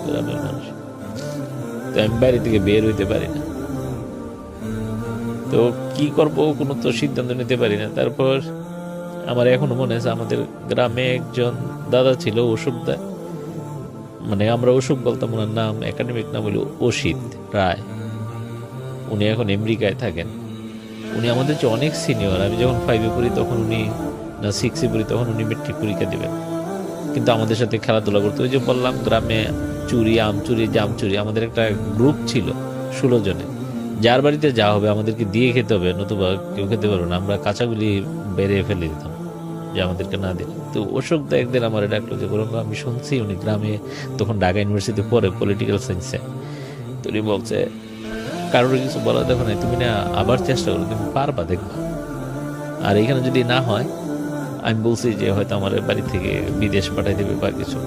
S1: গ্রামের মানুষ। তো আমি বাড়ি থেকে বের হইতে পারি না, তো কি করব কোনো তো সিদ্ধান্ত নিতে পারি না। তারপর আমার এখনো মনে আছে, আমাদের গ্রামে একজন দাদা ছিল, অশোকদা, মানে আমরা অশোক বলতাম, ওনার নাম একাডেমিক নাম হলো অসিত রায়। উনি এখন আমেরিকায় থাকেন। উনি আমাদের যে অনেক সিনিয়র। আমি যখন 5-এ পড়ি তখন উনি, না 6-এ পড়ি তখন উনি মেট্রিক পরীক্ষা দেবেন, কিন্তু আমাদের সাথে খেলাধুলা করতো। ওই যে বললাম গ্রামে চুরি, আম চুরি, জাম চুরি, আমাদের একটা গ্রুপ ছিল 16 জনে। যার বাড়িতে যা হবে আমাদেরকে দিয়ে খেতে হবে, নতুবা কেউ খেতে পারবে না। আমরা কাঁচাগুলি বেরিয়ে ফেলে দিতাম যে আমাদেরকে না দিলে। তো অশোক দা একদিন আমার ডাকলো যে গৌরাঙ্গ, আমি শুনছি উনি গ্রামে তখন ঢাকা ইউনিভার্সিটিতে পড়ে, পলিটিক্যাল সায়েন্সে। তো উনি বলছে, কারোর কিছু বলা দেখো না, তুমি না আবার চেষ্টা করো, তুমি পারবা, দেখবা। আর এখানে যদি না হয়, আমি বলছি যে হয়তো আমার বাড়ি থেকে বিদেশ পাঠাই দেবে বা কিছু।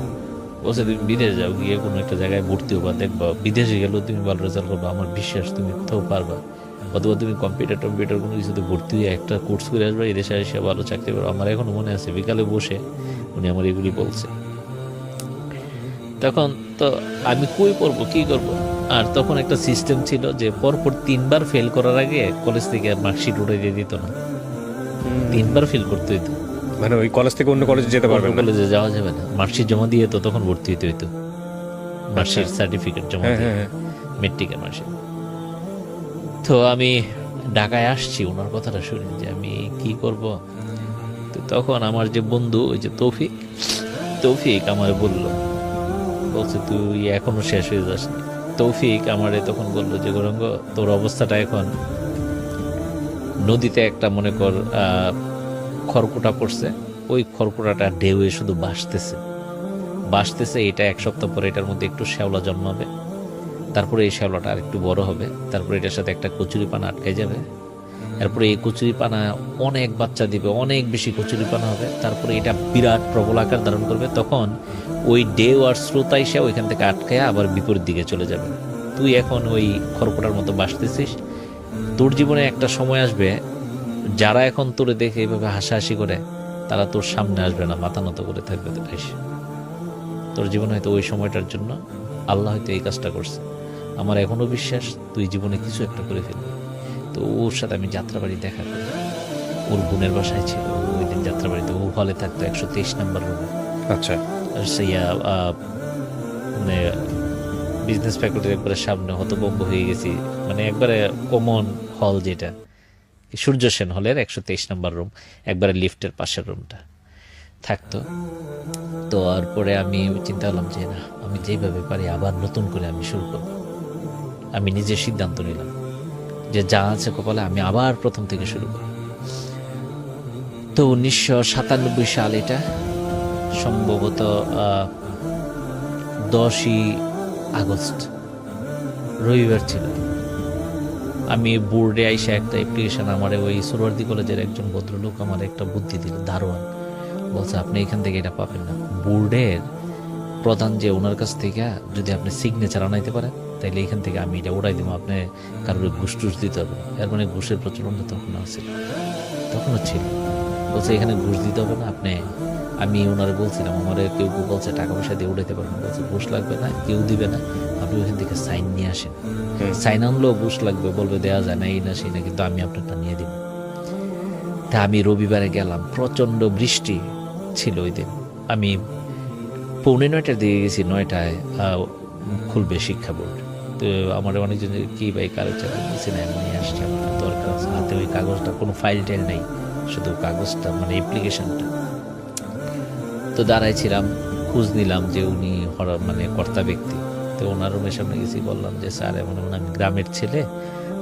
S1: বলছে তুমি বিদেশ যাও, গিয়ে কোনো একটা জায়গায় ভর্তি হবা, দেখবা বিদেশে গেলেও তুমি ভালো রেজাল্ট করবা, আমার বিশ্বাস তুমি তো পারবা। অথবা তুমি কম্পিউটার কোনো কিছুতে ভর্তি হয়ে একটা কোর্স করে আসবা, এদেশে এসে ভালো চাকরি করো। আমার এখনো মনে আছে, বিকালে বসে উনি আমার এগুলি বলছে। তখন তো আমি কই পড়বো, কি করব। আর তখন একটা সিস্টেম ছিল যে পরপর 3 বার ফেল করার আগে কলেজ থেকে আর মার্কশিট উঠে দিয়ে দিত না, 3 বার ফেল করতে হইতো।
S2: মানে ওই কলেজ থেকে অন্য কলেজে যেতে পারবেন না,
S1: কলেজে যাওয়া যাবে না। মার্কশিট জমা দিয়ে তো তখন ভর্তি হইতে হইতো, মার্কশিট সার্টিফিকেট জমা দিয়ে, মেট্রিকের মার্কশিট। তো আমি ঢাকায় আসছি ওনার কথাটা শুনি যে আমি কি করব। তো তখন আমার যে বন্ধু, ওই যে তৌফিক আমার বলছে তুই এখনো শেষ হয়ে যাসনি। তৌফিক আমারে তখন বললো যে গৌরাঙ্গ, তোর অবস্থাটা এখন নদীতে একটা মনে কর খড়কুটা পড়ছে, ওই খড়কুটাটা ঢেউয়ে শুধু বাসতেছে। এটা 1 সপ্তাহ পরে এটার মধ্যে একটু শ্যাওলা জন্মাবে, তারপরে এই শ্যাওলাটা আর একটু বড় হবে, তারপরে এটার সাথে একটা কচুরিপানা আটকে যাবে, তারপরে এই কচুরিপানা অনেক বাচ্চা দিবে, অনেক বেশি কচুরিপানা হবে, তারপরে এটা বিরাট প্রবল আকার ধারণ করবে। তখন ওই ঢেউ আর স্রোত এসে ওইখান থেকে আটকায় আবার বিপরীত দিকে চলে যাবে। তুই এখন ওই খড়কুটার মতো বাসতেছিস, তোর জীবনে একটা সময় আসবে যারা এখন তোরে দেখে এইভাবে হাসাহাসি করে, তারা তোর সামনে আসবে না, মাথা নত করে থাকবে। তো তোর জীবনে হয়তো ওই সময়টার জন্য আল্লাহ হয়তো এই কাজটা করছে। আমার এখনো বিশ্বাস তুই জীবনে কিছু একটা করে ফেলবি। তো ওর সাথে আমি যাত্রাবাড়ি দেখা করি, ওর বোনের বাসায় ছিল ওই দিন যাত্রাবাড়িতে। ও হলে থাকতো 123 নম্বর রুমে।
S2: আচ্ছা।
S1: সেইয়া মানে বিজনেস ফ্যাকাল্টির একবারে সামনে, হতভম্ব হয়ে গেছি মানে একবারে কমন হল, যেটা সূর্য সেন হলের 123 নম্বর রুম, একবারে লিফটের পাশের রুমটা থাকতো। তো তারপরে আমি চিন্তা করলাম যে না, আমি যেভাবে পারি আবার নতুন করে আমি শুরু করব। আমি নিজে সিদ্ধান্ত নিলাম যে যা আছে কপালে আমি আবার প্রথম থেকে শুরু করব। তো 1997 সাল, এটা সম্ভবত 10ই আগস্ট রবিবার ছিল। আমি বোর্ডে আইসা একটা অ্যাপ্লিকেশন, আমার ওই সুরওয়ার্দী কলেজের একজন ভদ্রলোক আমার একটা বুদ্ধি দিল, দারোয়ান। বলছে আপনি এখান থেকে এটা পাবেন না, বোর্ডের প্রধান যে ওনার কাছ থেকে যদি আপনি সিগনেচার আনাইতে পারেন তাইলে এখান থেকে আমি এটা উড়াই দেবো, আপনি কারোর ঘুষ টুস দিতে হবে না। এর মানে ঘুষের প্রচলনটা তখনও ছিল। বলছে এখানে ঘুষ দিতে হবে না আপনি, আমি ওনারে বলছিলাম, আমার কেউ কেউ বলছে টাকা পয়সা দিয়ে উঠাইতে পারবেন, বলছে ঘুষ লাগবে না, কেউ দিবে না, আপনি ওইখান থেকে সাইন নিয়ে আসেন। সাইন আনলেও ঘুষ লাগবে, বলবে দেওয়া যায় না, এই না সেই না, কিন্তু আমি আপনারটা নিয়ে দিব। তা আমি রবিবারে গেলাম, প্রচণ্ড বৃষ্টি ছিল ওই দিন। আমি 8:45 দিকে গেছি, 9টায় খুলবে শিক্ষা বোর্ড। তো আমার অনেকজন কি ভাই কাগজ চাকরি বলছি না, এমনি আসছে, আমার দরকার আছে। হাতে ওই কাগজটা, কোনো ফাইল টাইল নেই, শুধু কাগজটা মানে অ্যাপ্লিকেশনটা। তো দাঁড়াইছিলাম, খোঁজ নিলাম যে উনি মানে কর্তা ব্যক্তি। তো ওনার রুমের সামনে গেছি, বললাম যে স্যার এমন এমন, আমি গ্রামের ছেলে,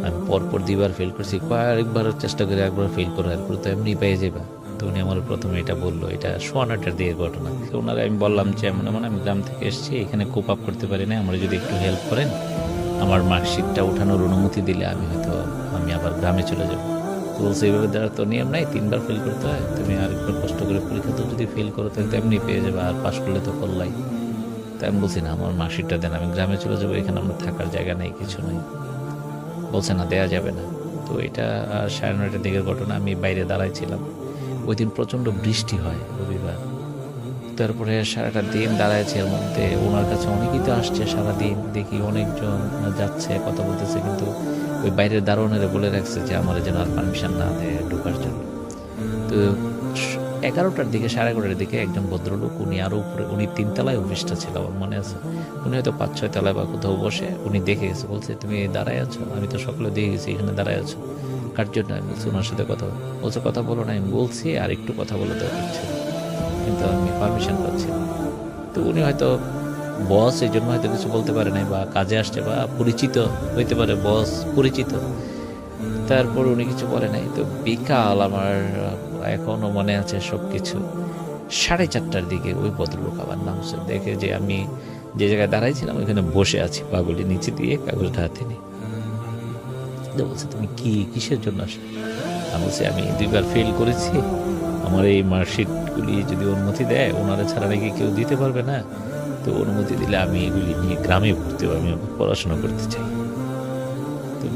S1: আমি পরপর 2বার ফেল করছি, কয়েকবার চেষ্টা করে একবার ফেল করে, এরপর তো এমনি পেয়ে যাবা। তো উনি আমার প্রথমে এটা বললো, এটা 9:15 দিকে ঘটনা। তো ওনারা আমি বললাম যে এমন এমন, আমি গ্রাম থেকে এসেছি, এখানে কোপ আপ করতে পারি না, আমার যদি একটু হেল্প করেন, আমার মার্কশিটটা ওঠানোর অনুমতি দিলে আমি আবার গ্রামে চলে যাবো। তো বলছে এইভাবে দেওয়ার তো নিয়ম নাই, 3বার ফেল করতে হয়, তুমি আরেকবার কষ্ট করে পরীক্ষা তো যদি ফেল করো তাহলে তো এমনি পেয়ে যাবে, আর পাশ করলে তো করলাই। তাই আমি বলছি না, আমার মার্কশিটটা দেন, আমি গ্রামে চলে যাবো, এখানে আমার থাকার জায়গা নেই, কিছু নেই। বলছে না, দেওয়া যাবে না। তো এটা 9:30 দিকের ঘটনা। আমি বাইরে দাঁড়াইছিলাম, ওই দিন প্রচণ্ড বৃষ্টি হয় রবিবার। তারপরে সারাটা দিন দাঁড়াইছে, এর মধ্যে ওনার কাছে অনেকেই তো আসছে সারাদিন, দেখি অনেকজন যাচ্ছে, কথা বলতেছে, কিন্তু ওই বাইরের দারোয়ানেরা বলে রাখছে যে আমার যেন আর পারমিশন না দেয় ঢোকার জন্য। তো 11টার দিকে, 11:30 দিকে একজন ভদ্রলোক, উনি আরও উপরে, উনি 3 তলায় অফিসটা ছিল আমার মনে আছে, উনি হয়তো 5-6 তলায় বা কোথাও বসে, উনি দেখে গেছে। বলছে তুমি দাঁড়ায় আছো, আমি তো সকালে দিয়ে গেছি, এখানে দাঁড়ায় আছো কার জন্য? আমি বলছি ওনার সাথে কথা বলছে, কথা বলো না। আমি বলছি আর একটু কথা বলে দেওয়া হচ্ছে, কিন্তু আমি পারমিশন পাচ্ছি না। তো উনি হয়তো বস, এই জন্য হয়তো কিছু বলতে পারে নাই, বা কাজে আসছে, বা পরিচিত হইতে পারে, বস পরিচিত। তারপর উনি কিছু বলে নাই। তো বিকাল, আমার এখনো মনে আছে সব কিছু, 4:30টার দিকে ওই ভদ্রলোক আবার নামছে, দেখে যে আমি যে জায়গায় দাঁড়াইছিলাম ওইখানে বসে আছি, পাগলি নিচে দিয়ে কাগজটা হাতে নিয়ে। বলছে তুমি কিসের জন্য আসলে? আমি বলছি আমি 2বার ফেল করেছি, আমার এই মার্কশিটগুলি যদি অনুমতি দেয়, ওনারা ছাড়া নাকি কেউ দিতে পারবে না, তো অনুমতি দিলে আমি এগুলি নিয়ে গ্রামে ভর্তি হবো, আমি পড়াশোনা করতে চাই।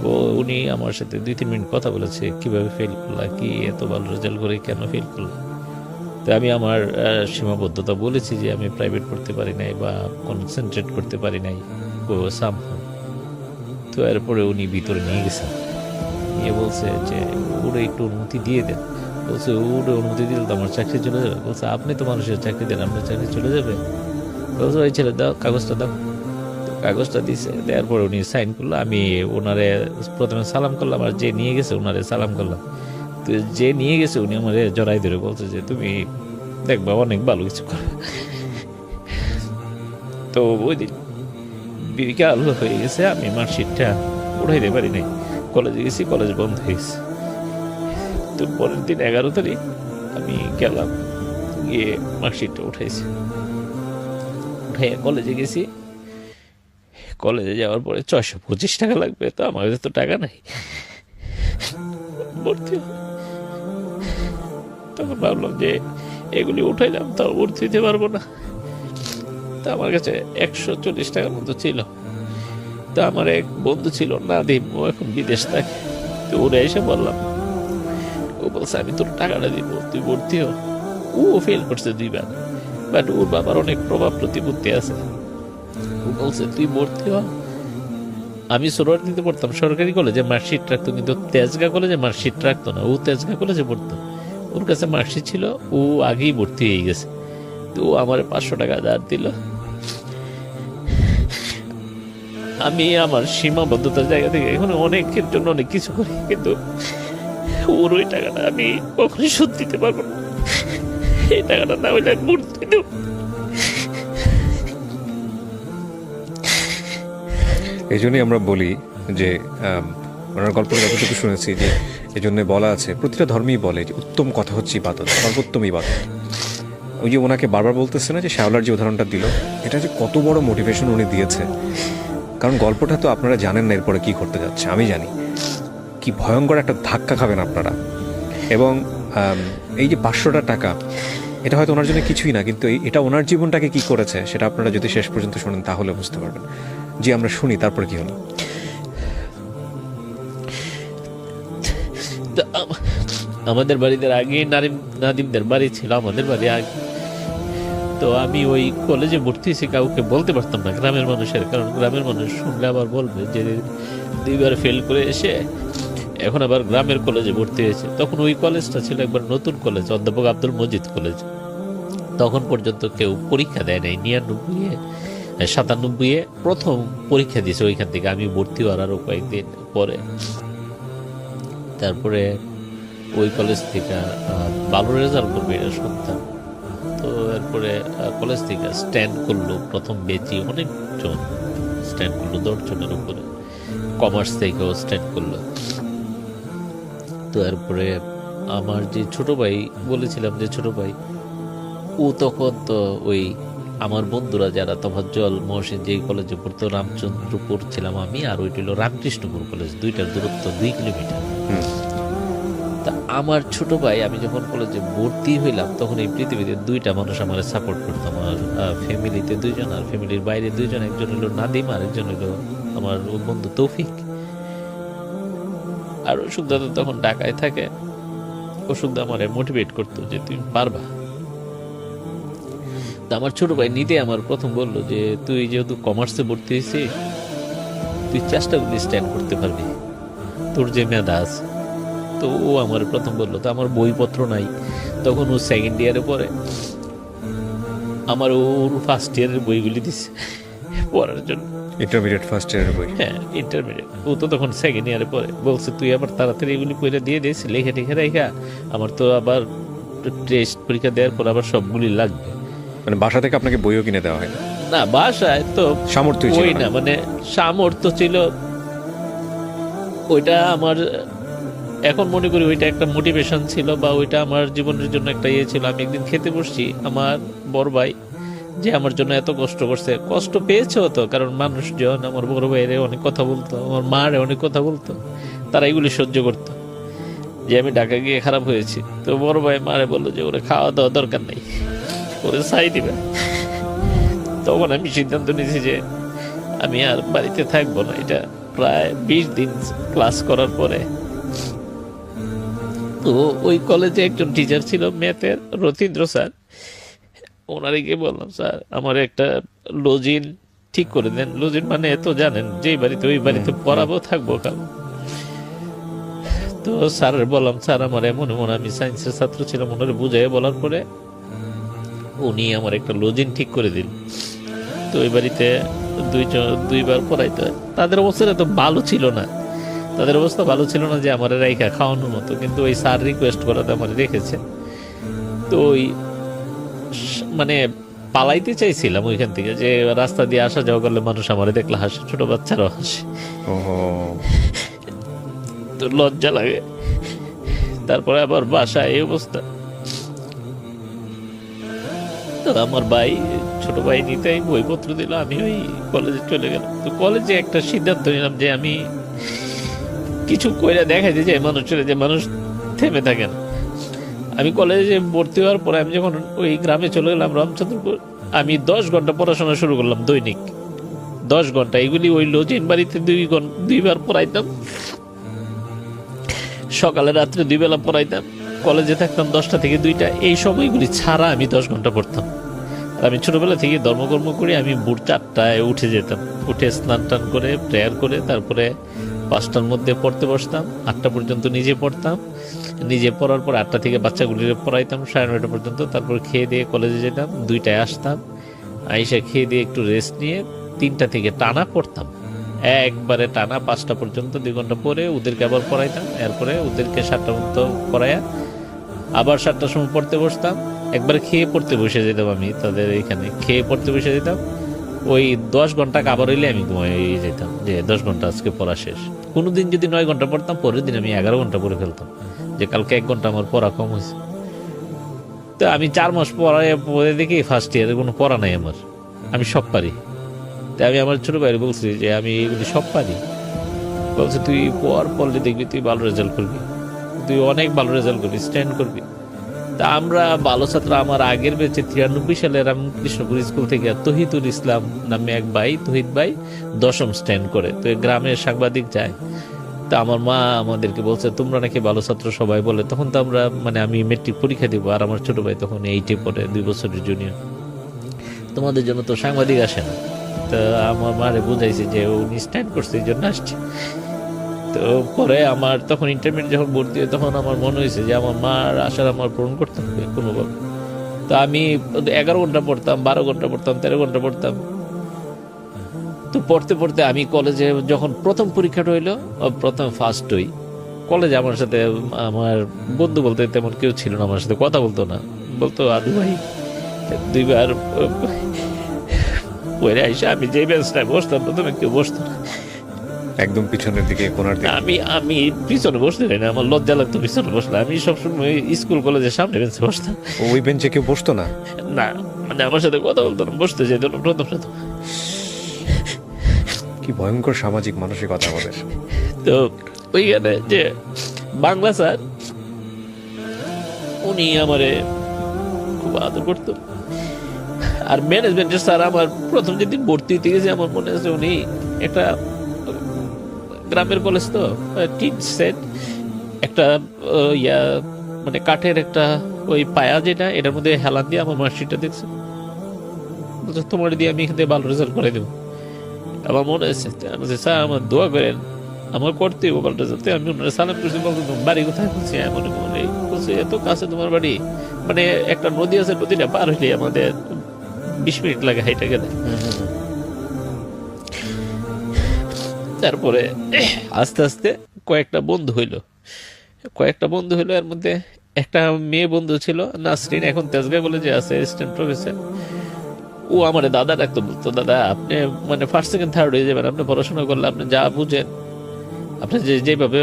S1: তো উনি আমার সাথে 2-3 মিনিট কথা বলেছে, কিভাবে ফেল করলা, কি এত ভালো রেজাল্ট করে কেন ফেল করলা। তো আমি আমার সীমাবদ্ধতা বলেছি যে আমি প্রাইভেট পড়তে পারি নাই, বা কনসেন্ট্রেট করতে পারি নাই সামহাউ। তো এরপরে উনি ভিতরে নিয়ে গেছেন, নিয়ে বলছে যে ওরে একটু অনুমতি দিয়ে দেন। বলছে ওরে অনুমতি দিলে তো আমার চাকরি চলে যাবে। বলছে আপনি তো মানুষের চাকরি দেন, আপনার চাকরি চলে যাবে? বলছে ওই ছেলে দাও কাগজটা দাও। তো কাগজটা দিছে, দেওয়ার পরে উনি সাইন করলো। আমি ওনারে প্রথমে সালাম করলাম, আর যে নিয়ে গেছে ওনারে সালাম করলাম। তো যে নিয়ে গেছে উনি আমার জড়াই ধরে বলছে যে তুমি দেখবা অনেক ভালো কিছু করবে। তো ওই দিন বিকাল হয়ে গেছে, আমি মার্কশিটটা উঠাইতে পারি নাই, কলেজে গেছি, কলেজ বন্ধ হয়ে গেছে। তো পরের দিন 11 তারিখ আমি গেলাম, গিয়ে মার্কশিটটা উঠাইছি, উঠাইয়া কলেজে গেছি। কলেজে যাওয়ার পরে 625 টাকা লাগবে, তো আমার কাছে তো টাকা নাই, ভর্তি তখন ভাবলাম যে এগুলি উঠাইলাম তাও ভর্তি দিতে পারবো না। তা আমার কাছে 140 টাকার মতো ছিল। তা আমার এক বন্ধু ছিল নাদিম, ও এখন বিদেশ থাকে। তো ওরে এসে বললাম, ও বলছে আমি তোর টাকাটা দিব, তুই ভর্তি হ। ও ফেল করছে 2বার, বাট ওর বাবার অনেক প্রভাব প্রতিপত্তি আছে। ও বলছে তুই ভর্তি হ। আমি সোহরাওয়ার্দীতে পড়তাম, সরকারি কলেজে মার্কশিট রাখতো, কিন্তু তেজগাঁ কলেজে মার্কশিট রাখতো না। ও তেজগাঁ কলেজে পড়তো, ওর কাছে মার্কশিট ছিল, ও আগেই ভর্তি হয়ে গেছে। তো ও আমার 500 টাকা ধার দিল। আমি আমার সীমাবদ্ধতার জায়গা থেকে এখন অনেকের জন্য অনেক কিছু করি, কিন্তু ওর ওই টাকাটা আমি কখনোই শোধ দিতে পারবো না। এই টাকাটা না হইলে আমি মরতে দেব।
S2: এই জন্যই আমরা বলি যে ওনার গল্পটা যতটুকু শুনেছি যে এই জন্য বলা আছে, প্রতিটা ধর্মেই বলে যে উত্তম কথা হচ্ছে ইবাদত, সর্বোত্তম ইবাদত। ওই যে ওনাকে বারবার বলতেছে না যে শ্যাওলার যে উদাহরণটা দিল, এটা যে কত বড় মোটিভেশন উনি দিয়েছে। কারণ গল্পটা তো আপনারা জানেন না এরপরে কী করতে যাচ্ছে, আমি জানি কি ভয়ঙ্কর একটা ধাক্কা খাবেন আপনারা। এবং এই যে 500টা টাকা, এটা হয়তো ওনার জন্য কিছুই না, কিন্তু এটা ওনার জীবনটাকে কি করেছে সেটা আপনারা যদি শেষ পর্যন্ত শোনেন তাহলে বুঝতে পারবেন। জি, আমরা শুনি, তারপর কি হলো?
S1: আমাদের বাড়িতে আগে নাদিমদের বাড়ি ছিল, আমাদের বাড়ি আগে। তো আমি ওই কলেজে ভর্তি হয়েছি, কাউকে বলতে পারতাম না গ্রামের মানুষের, কারণ গ্রামের মানুষ শুনলে আবার বলবে যে 2বার ফেল করে এসে এখন আবার গ্রামের কলেজে ভর্তি হয়েছে। তখন ওই কলেজটা ছিল একবার নতুন কলেজ, অধ্যাপক আব্দুল মজিদ কলেজ। তখন পর্যন্ত কেউ পরীক্ষা দেয় নাই। 97-এ প্রথম পরীক্ষা দিয়েছে ওইখান থেকে। আমি ভর্তি হওয়ার আরও কয়েকদিন পরে তারপরে ওই কলেজ থেকে ভালো রেজাল্ট করবে এটা শুনতাম। তো এরপরে কলেজ থেকে স্ট্যান্ড করলো প্রথম বেচি, অনেকজন স্ট্যান্ড করলো, 10 জনের উপরে। কমার্স থেকেও স্ট্যান্ড করলো। তো এরপরে আমার যে ছোট ভাই, বলেছিলাম যে ছোট ভাই, ও তখন তো ওই আমার বন্ধুরা যারা তফাজ্জল মহসিন যেই কলেজে পড়তো, রামচন্দ্রপুর ছিলাম আমি, আর ওইটা হলো রামকৃষ্ণপুর কলেজ, দুইটার দূরত্ব 2 কিলোমিটার। তা আমার ছোট ভাই, আমি যখন কলেজে ভর্তি হইলাম তখন এই পৃথিবীতে 2টা মানুষ আমার সাপোর্ট করতো। আমার ফ্যামিলিতে 2জন, আর ফ্যামিলির বাইরে 2জন। একজন হলো নাদিম, আর একজন হলো আমার বন্ধু তৌফিক। আর অশোক দাদা তখন ঢাকায় থাকে। অশোক দা আমার মোটিভেট করতো যে তুমি পারবা। তা আমার ছোট ভাই নিতে আমার প্রথম বললো যে তুই যেহেতু কমার্সে ভর্তি হয়েছিস, তুই চেষ্টা করলে স্ট্যান্ড করতে পারবি, তোর যে মেধা আছে। তো ও আমার প্রথম বললো। তো আমার বইপত্র নাই তখন, ও 2nd ইয়ারে পড়ে। আমার ওর 1st ইয়ারের বইগুলি দিচ্ছে পড়ার জন্য,
S2: ইন্টারমিডিয়েট ফার্স্ট ইয়ারের বই।
S1: হ্যাঁ, ইন্টারমিডিয়েট। ও তো তখন 2nd ইয়ারে পড়ে। বলছে তুই আবার তাড়াতাড়ি এগুলি পড়ে দিয়ে দিস, লেখে টেখে রেখা, আমার তো আবার টেস্ট পরীক্ষা দেওয়ার পর আবার সবগুলি লাগবে।
S2: মানে বাসা থেকে আপনাকে বইও কিনে দেওয়া হয়
S1: না, বাসায় তো
S2: সামর্থ্য ছিল
S1: ওই না, মানে সামর্থ্য ছিল ওইটা। আমার এখন মনে করি ওইটা একটা মোটিভেশন ছিল, বা ওইটা আমার জীবনের জন্য একটা ইয়ে ছিল। আমি একদিন খেতে বসছি, আমার বড় ভাই যে আমার জন্য এত কষ্ট করছে, কষ্ট পেয়েছেও তো, কারণ মানুষজন আমার বড় ভাইয়ের অনেক কথা বলতো, আমার মারে অনেক কথা বলতো, তারা এগুলি সহ্য করতো যে আমি ঢাকা গিয়ে খারাপ হয়েছি। তো বড় ভাই মারে বললো যে ওরে খাওয়া দাওয়া দরকার নেই, ওরে ছাই দিবে। তখন আমি সিদ্ধান্ত নিয়েছি যে আমি আর বাড়িতে থাকবো না। এটা প্রায় 20 দিন ক্লাস করার পরে। তো ওই কলেজে একজন টিচার ছিল ম্যাথের, রথীন্দ্র স্যার। ওনারে গিয়ে বললাম, স্যার আমার একটা লজিন ঠিক করে দেন। লজিন মানে তো জানেন, যেই বাড়িতে ওই বাড়িতে পড়াবো, থাকবো, খাবো। তো স্যারের বললাম, স্যার আমার এমন এমন, আমি সায়েন্সের ছাত্র ছিলাম। ওনারে বুঝাই বলার পরে উনি আমার একটা লজিন ঠিক করে দিল। তো ওই বাড়িতে 2বার পড়াইতে। তাদের অবস্থা এত ভালো ছিল না, তাদের অবস্থা ভালো ছিল না যে আমার রাইখা খাওয়ানোর মতো, কিন্তু ওই স্যার রিকোয়েস্ট করাতে আমার রেখেছে। তো ওই মানে পালাইতে চাইছিলাম ওইখান থেকে, যে রাস্তা দিয়ে আসা যাওয়া করলে মানুষ আমার দেখলে হাসে, ছোট বাচ্চারাও হাসে। তো লজ্জা লাগে। তারপরে আবার বাসায় এই অবস্থা। তো আমার ভাই, ছোট ভাই নিতেই বইপত্র দিল, আমি ওই কলেজে চলে গেলাম। তো কলেজে একটা সিদ্ধান্ত নিলাম যে আমি কিছু কইরা দেখাইতে চাই মানুষের, যে মানুষ থেমে থাকে না। আমি কলেজে ভর্তি হওয়ার পরে আমি যখন ওই গ্রামে চলে গেলাম রামচন্দ্রপুর, আমি 10 ঘন্টা পড়াশোনা শুরু করলাম দৈনিক, 10 ঘন্টা। এগুলি ওই লজিন বাড়িতে 2বার পড়াইতাম, সকালে রাত্রে 2 বেলা পড়াইতাম। কলেজে থাকতাম 10টা থেকে 2টা। এই সময়গুলি ছাড়া আমি 10 ঘন্টা পড়তাম। আর আমি ছোটবেলা থেকে ধর্মকর্ম করে আমি ভোর 4টায় উঠে যেতাম। উঠে স্নান টান করে প্রেয়ার করে তারপরে 5টার মধ্যে পড়তে বসতাম, 8টা পর্যন্ত নিজে পড়তাম। নিজে পড়ার পর 8টা থেকে বাচ্চাগুলির পড়াইতাম 9:30 পর্যন্ত। তারপর খেয়ে দিয়ে কলেজে যেতাম, 2টায় আসতাম। আইসা খেয়ে দিয়ে একটু রেস্ট নিয়ে 3টা থেকে টানা পড়তাম একবারে টানা 5টা পর্যন্ত 2 ঘন্টা পরে ওদেরকে আবার পড়াইতাম, এরপরে ওদেরকে 7টা মতো পড়াইয়া আবার 7টার সময় পড়তে বসতাম। একবার খেয়ে পড়তে বসে যেতাম, আমি তাদের এখানে খেয়ে পড়তে বসে যেতাম। ওই 10 ঘন্টা আবার হইলে আমি ঘুমাই যেতাম, যে 10 ঘন্টা আজকে পড়া শেষ। কোনোদিন যদি 9 ঘন্টা পড়তাম, পরের দিন আমি 11 ঘন্টা পড়ে ফেলতাম, যে কালকে 1 ঘন্টা আমার পড়া কম হয়েছে। তো আমি 4 মাস পরে দেখি ফার্স্ট ইয়ারে কোনো পড়া নাই আমার, আমি সব পারি। তাই আমি আমার ছোট ভাইয়ের বলছি যে আমি এগুলি সব পারি। বলছে তুই পড়লে দেখবি তুই ভালো রেজাল্ট করবি, তুই অনেক ভালো রেজাল্ট করবি, স্ট্যান্ড করবি। তা আমরা ভালো ছাত্র, আমার আগের বেঁচে 93 সালে রামকৃষ্ণপুর স্কুল থেকে তহিদুল ইসলাম নামে এক ভাই, তহিদ ভাই 10ম স্ট্যান্ড করে। তো গ্রামের সাংবাদিক যায়, তা আমার মা আমাদেরকে বলছে তোমরা নাকি ভালো ছাত্র সবাই বলে। তখন তো আমরা আমি মেট্রিক পরীক্ষা দিব, আর আমার ছোট ভাই তখন 8-এ পড়ে, 2 বছরের জুনিয়র। তোমাদের জন্য তো সাংবাদিক আসে না। তো আমার মারে বুঝাইছে যে উনি স্ট্যান্ড করছে, এই জন্য আসছে। তো পরে আমার তখন ইন্টারমিডিয়েট যখন ভর্তি হয়, তখন আমার মনে হয়েছে যে আমার মার আশার আমার পূরণ করতে হবে কোনোভাবে। তো আমি 11 ঘন্টা পড়তাম, 12 ঘন্টা পড়তাম, 13 ঘন্টা পড়তাম। তো পড়তে পড়তে আমি কলেজে যখন প্রথম পরীক্ষাটা হইলো, প্রথম ফার্স্ট হই কলেজে। আমার সাথে আমার বন্ধু বলতে তেমন কেউ ছিল না, আমার সাথে কথা বলতো না, বলতো আদু ভাই। 2বার পরে আইসা আমি যে বেঞ্চটায় বসতাম, প্রথমে কেউ বসতো না,
S2: একদম পিছনের দিকে, কোনার দিকে।
S1: আমি পিছনে বসতে পারি না, আমার লজ্জা লাগতো পিছনে বসলে। আমি সবসময় স্কুল কলেজের সামনে বেঞ্চে বসতাম।
S2: ওই বেঞ্চে কেউ বসতো না?
S1: না, আমার সাথে কথা বলতো না, বসতে যেত না প্রথম।
S2: কি ভয়ঙ্কর সামাজিক মানসিকতা আমাদের।
S1: তো ওইখানে যে বাংলা স্যার, উনি আমারে খুব আদর করতো। আর ম্যানেজমেন্টের স্যার, আমার প্রথম যেদিন ভর্তি হতে গেছে, আমার মনে আছে উনি একটা গ্রামের কলেজ তো টিন সেট, একটা কাঠের একটা ওই পায়া যেটা, এটার মধ্যে হেলান দিয়ে আমার মার্কশিটটা দেখছে, বলছে তোমার দিয়ে আমি এখান থেকে ভালো রেজাল্ট করে দেবো। আমার মনে আছে স্যার আমার দোয়া করেন, আমার করতে হবে ভালো রেজাল্ট। আমি ওনারা সালাম করছি, বলতো বাড়ি কোথায়? বলছি মনে বলছে এত কাছে তোমার বাড়ি, একটা নদী আছে, নদীটা পার হইলে আমাদের 20 মিনিট লাগে হাইটা গেলে। তারপরে আস্তে আস্তে কয়েকটা বন্ধু হইলো। এর মধ্যে একটা মেয়ে বন্ধু ছিল, নাসরিন, এখন তেজগাঁও কলেজে আছে, অ্যাসিস্ট্যান্ট প্রফেসর। ও আমার দাদা ডাকতো, বলতো দাদা আপনি ফার্স্ট সেকেন্ড থার্ড হয়ে যাবেন, আপনি পড়াশোনা করলে, আপনি যা বুঝেন, আপনি যেভাবে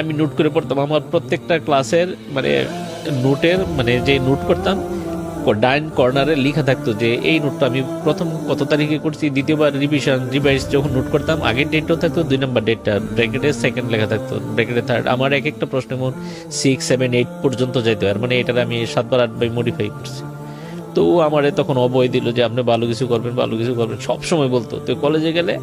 S1: আমি নোট করে পড়তাম। আমার প্রত্যেকটা ক্লাসের নোটের যে নোট করতাম, ডাইন কর্নারে লেখা থাকতো যে এই নোটটা আমি প্রথম কত তারিখে করছি, দ্বিতীয়বার রিভাইজ যখন নোট করতাম, আগের ডেটটাও থাকতো, 2 নম্বর ডেটটা ব্র্যাকেটে সেকেন্ড লেখা থাকতো, ব্র্যাকেটে থার্ড। আমার এক একটা প্রশ্ন এমন 6, 7, 8 পর্যন্ত যাইতো, আর এটার আমি 7বার 8বার মডিফাই করছি। তো আমার তখন অভয় দিল যে আপনি ভালো কিছু করবেন, সব সময় বলতো। তো কলেজে গেলে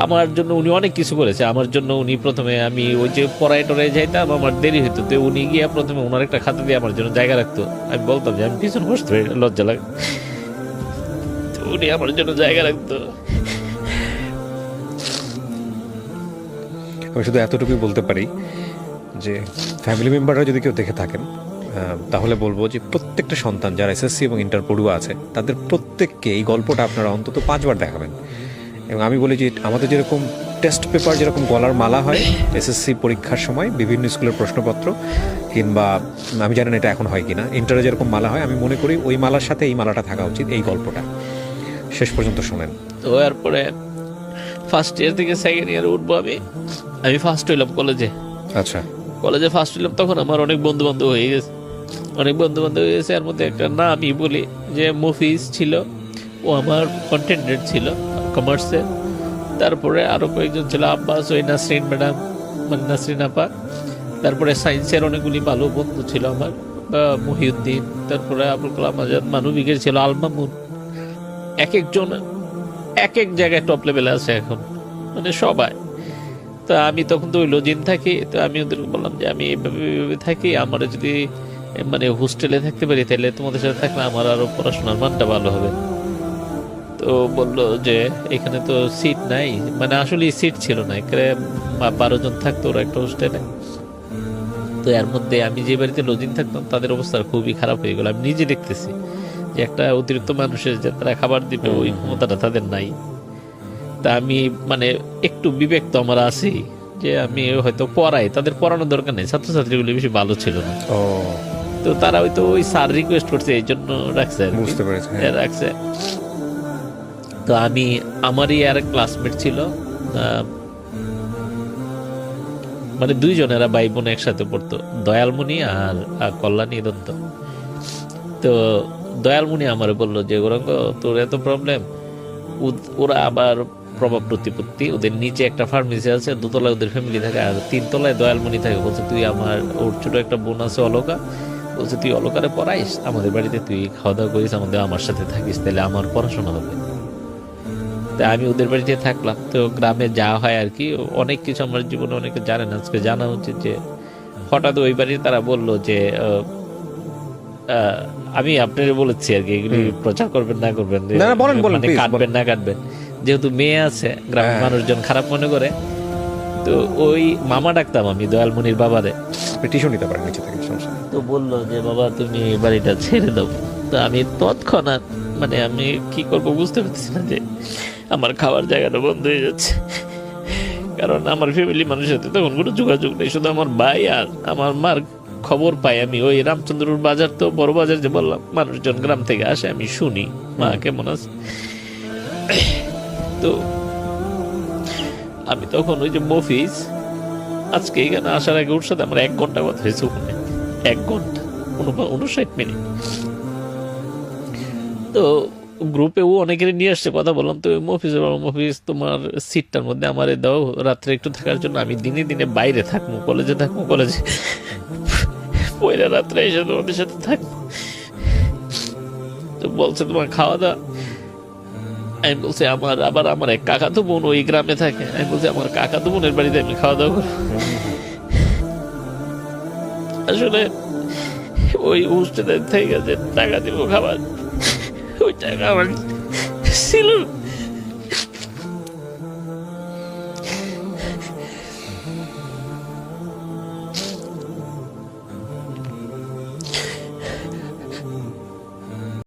S1: আমার জন্য উনি অনেক কিছু করেছে। আমার জন্য উনি প্রথমে, আমি ওই যে পড়ায় টড়ায় যাইতাম, আমার দেরি হইতো, তো উনি গিয়া প্রথমে ওনার একটা খাতা দিয়ে আমার জন্য জায়গা রাখতো। আমি বলতাম যে আমি পিছনে বসতে পারি না, লজ্জা লাগে, তো উনি আমার জন্য জায়গা রাখতো।
S2: আমি শুধু এতটুকুই বলতে পারি যে ফ্যামিলি মেম্বাররা যদি কেউ দেখে থাকেন, তাহলে বলবো যে প্রত্যেকটা সন্তান যারা এসএসসি এবং ইন্টার পড়ুয়া আছে, তাদের প্রত্যেককে এই গল্পটা আপনারা অন্তত 5 বার দেখাবেন। এবং আমি বলি যে আমাদের যেরকম টেস্ট পেপার যেরকম গলার মালা হয় এসএসসি পরীক্ষার সময়, বিভিন্ন স্কুলের প্রশ্নপত্র, কিংবা আমি জানি না এটা এখন হয় কিনা, ইন্টারে যেরকম মালা হয়, আমি মনে করি ওই মালার সাথে এই মালাটা থাকা উচিত। এই গল্পটা শেষ পর্যন্ত শোনেন।
S1: তো এরপরে ফার্স্ট ইয়ার থেকে সেকেন্ড ইয়ারে উঠবো, আমি ফার্স্ট হইলাম কলেজে।
S2: আচ্ছা,
S1: কলেজে ফার্স্ট হইলাম, তখন আমার অনেক বন্ধু বান্ধব হয়ে গেছে। এর মধ্যে একটা না আমি বলি যে মফিজ ছিল, ও আমার কন্টেন্টেড ছিল কমার্সে। তারপরে আরো কয়েকজন ছিল, আব্বাস, ওই নাসরিন ম্যাডাম, নাসরিন আপা। তারপরে সায়েন্সের অনেকগুলি ভালো বন্ধু ছিল আমার, মহিউদ্দিন, তারপরে আবুল কালাম আজাদ, মানবিকের ছিল আলমামুন। এক একজন এক এক জায়গায় টপ লেভেলে আছে এখন, সবাই। তো আমি তখন তো ওই লজিন থাকি, তো আমি ওদেরকে বললাম যে আমি এইভাবে থাকি, আমার যদি হোস্টেলে থাকতে পারি, তাহলে তোমাদের সাথে থাকলে আমার আরো পড়াশোনার মানটা ভালো হবে। তো বললো যে এখানে তো সিট নাই, আসলে সিট ছিল না, এখানে 12 জন থাকতো ওরা একটা হোস্টেলে। তো এর মধ্যে আমি যে বাড়িতে লজিং থাকতাম, তাদের অবস্থা খুবই খারাপ হয়ে গেল। আমি নিজে দেখতেছি যে একটা অতিরিক্ত মানুষের যে তারা খাবার দিবে, ওই ক্ষমতাটা তাদের নাই। তা আমি মানে একটু বিবেক তো আমার আছেই, যে আমি হয়তো পড়াই, তাদের পড়ানোর দরকার নেই, ছাত্রছাত্রীগুলো বেশি ভালো ছিল না,
S2: ও
S1: তো তারা হয়তো ওই স্যার রিকোয়েস্ট করছে এই জন্য রাখছে আর কি।
S2: বুঝতে পেরেছি, হ্যাঁ।
S1: রাখছে। তো আমি, আমারই আর ক্লাসমেট ছিল, মানে দুইজনেরা ভাই বোন একসাথে পড়তো, দয়ালমণি আর কল্যাণী দত্ত। তো দয়ালমণি আমার বললো যে গৌরাঙ্গ তোর এত প্রবলেম, ওরা আবার প্রভাব প্রতিপত্তি, ওদের নিচে একটা ফার্মেসি আছে, দোতলায় ওদের ফ্যামিলি থাকে, আর তিনতলায় দয়ালমণি থাকে। বলছে তুই আমার, ওর ছোট একটা বোন আছে অলকা, বলছে তুই অলকারে পড়াইস, আমাদের বাড়িতে তুই খাওয়া দাওয়া করিস, আমার সাথে থাকিস, তাহলে আমার পড়াশোনা হবে। তা আমি ওদের বাড়িতে থাকলাম। তো গ্রামে যা হয় আর কি, অনেক কিছু আমার জীবনে অনেকে জানে না, আজকে জানা উচিত। যে হঠাৎ ওই বাড়িতে তারা বললো যে আমি আপনারে বলেছি আর কি, এগুলি প্রচার করবেন না করবেন,
S2: না, না, বলেন,
S1: মানে
S2: please,
S1: কাটবেন না কাটবেন, যেহেতু মেয়ে আছে, গ্রামের
S2: হ্যাঁ।
S1: মানুষজন খারাপ মনে করে। তো ওই মামা ডাকতাম আমি দয়ালমণির বাবারে।
S2: আপনি টিস্যু নিতে পারেন নিচে থেকে, সমস্যা নেই।
S1: তো বললো যে বাবা তুমি বাড়িটা ছেড়ে দাও। তো আমি তৎক্ষণাৎ, মানে আমি কি করব বুঝতে পারছি না, যে আমার খাওয়ার জায়গাটা বন্ধ হয়ে যাচ্ছে, কারণ আমার ফ্যামিলি মানুষের সাথে তখন কোনো যোগাযোগ নেই, শুধু আমার ভাই আর আমার মার খবর পাই আমি ওই রামচন্দ্রপুর বাজার, তো বড় বাজার যে বললাম, মানুষজন গ্রাম থেকে আসে, আমি শুনি মা কেমন আছে। তো আমি তখন ওই যে মফিজ, আজকে এখানে আসার আগে ওর সাথে আমার 1 ঘন্টা কথা হয়েছে ওখানে, 1 ঘন্টা 59 মিনিট। তো গ্রুপে ও অনেকের নিয়ে আসছে, কথা বললাম। তো মফিজ তোমার সিটটার মধ্যে আমারে দাও রাত্রে একটু থাকার জন্য, আমি দিনে দিনে বাইরে থাকবো, কলেজে থাকবো, কলেজে পয়লা রাত্রে এসে তোমাদের সাথে থাকবো। তো বলছে তোমার খাওয়া দাওয়া, আমি বলছি আমার এক কাকাতো বোন ওই গ্রামে থাকে, আমি বলছি আমার কাকাতো বোনের বাড়িতে আমি খাওয়া দাওয়া করবো। আসলে ওই হোস্টেলে থেকে যে টাকা দিব খাবার, ওই টাকা আমার ছিল না।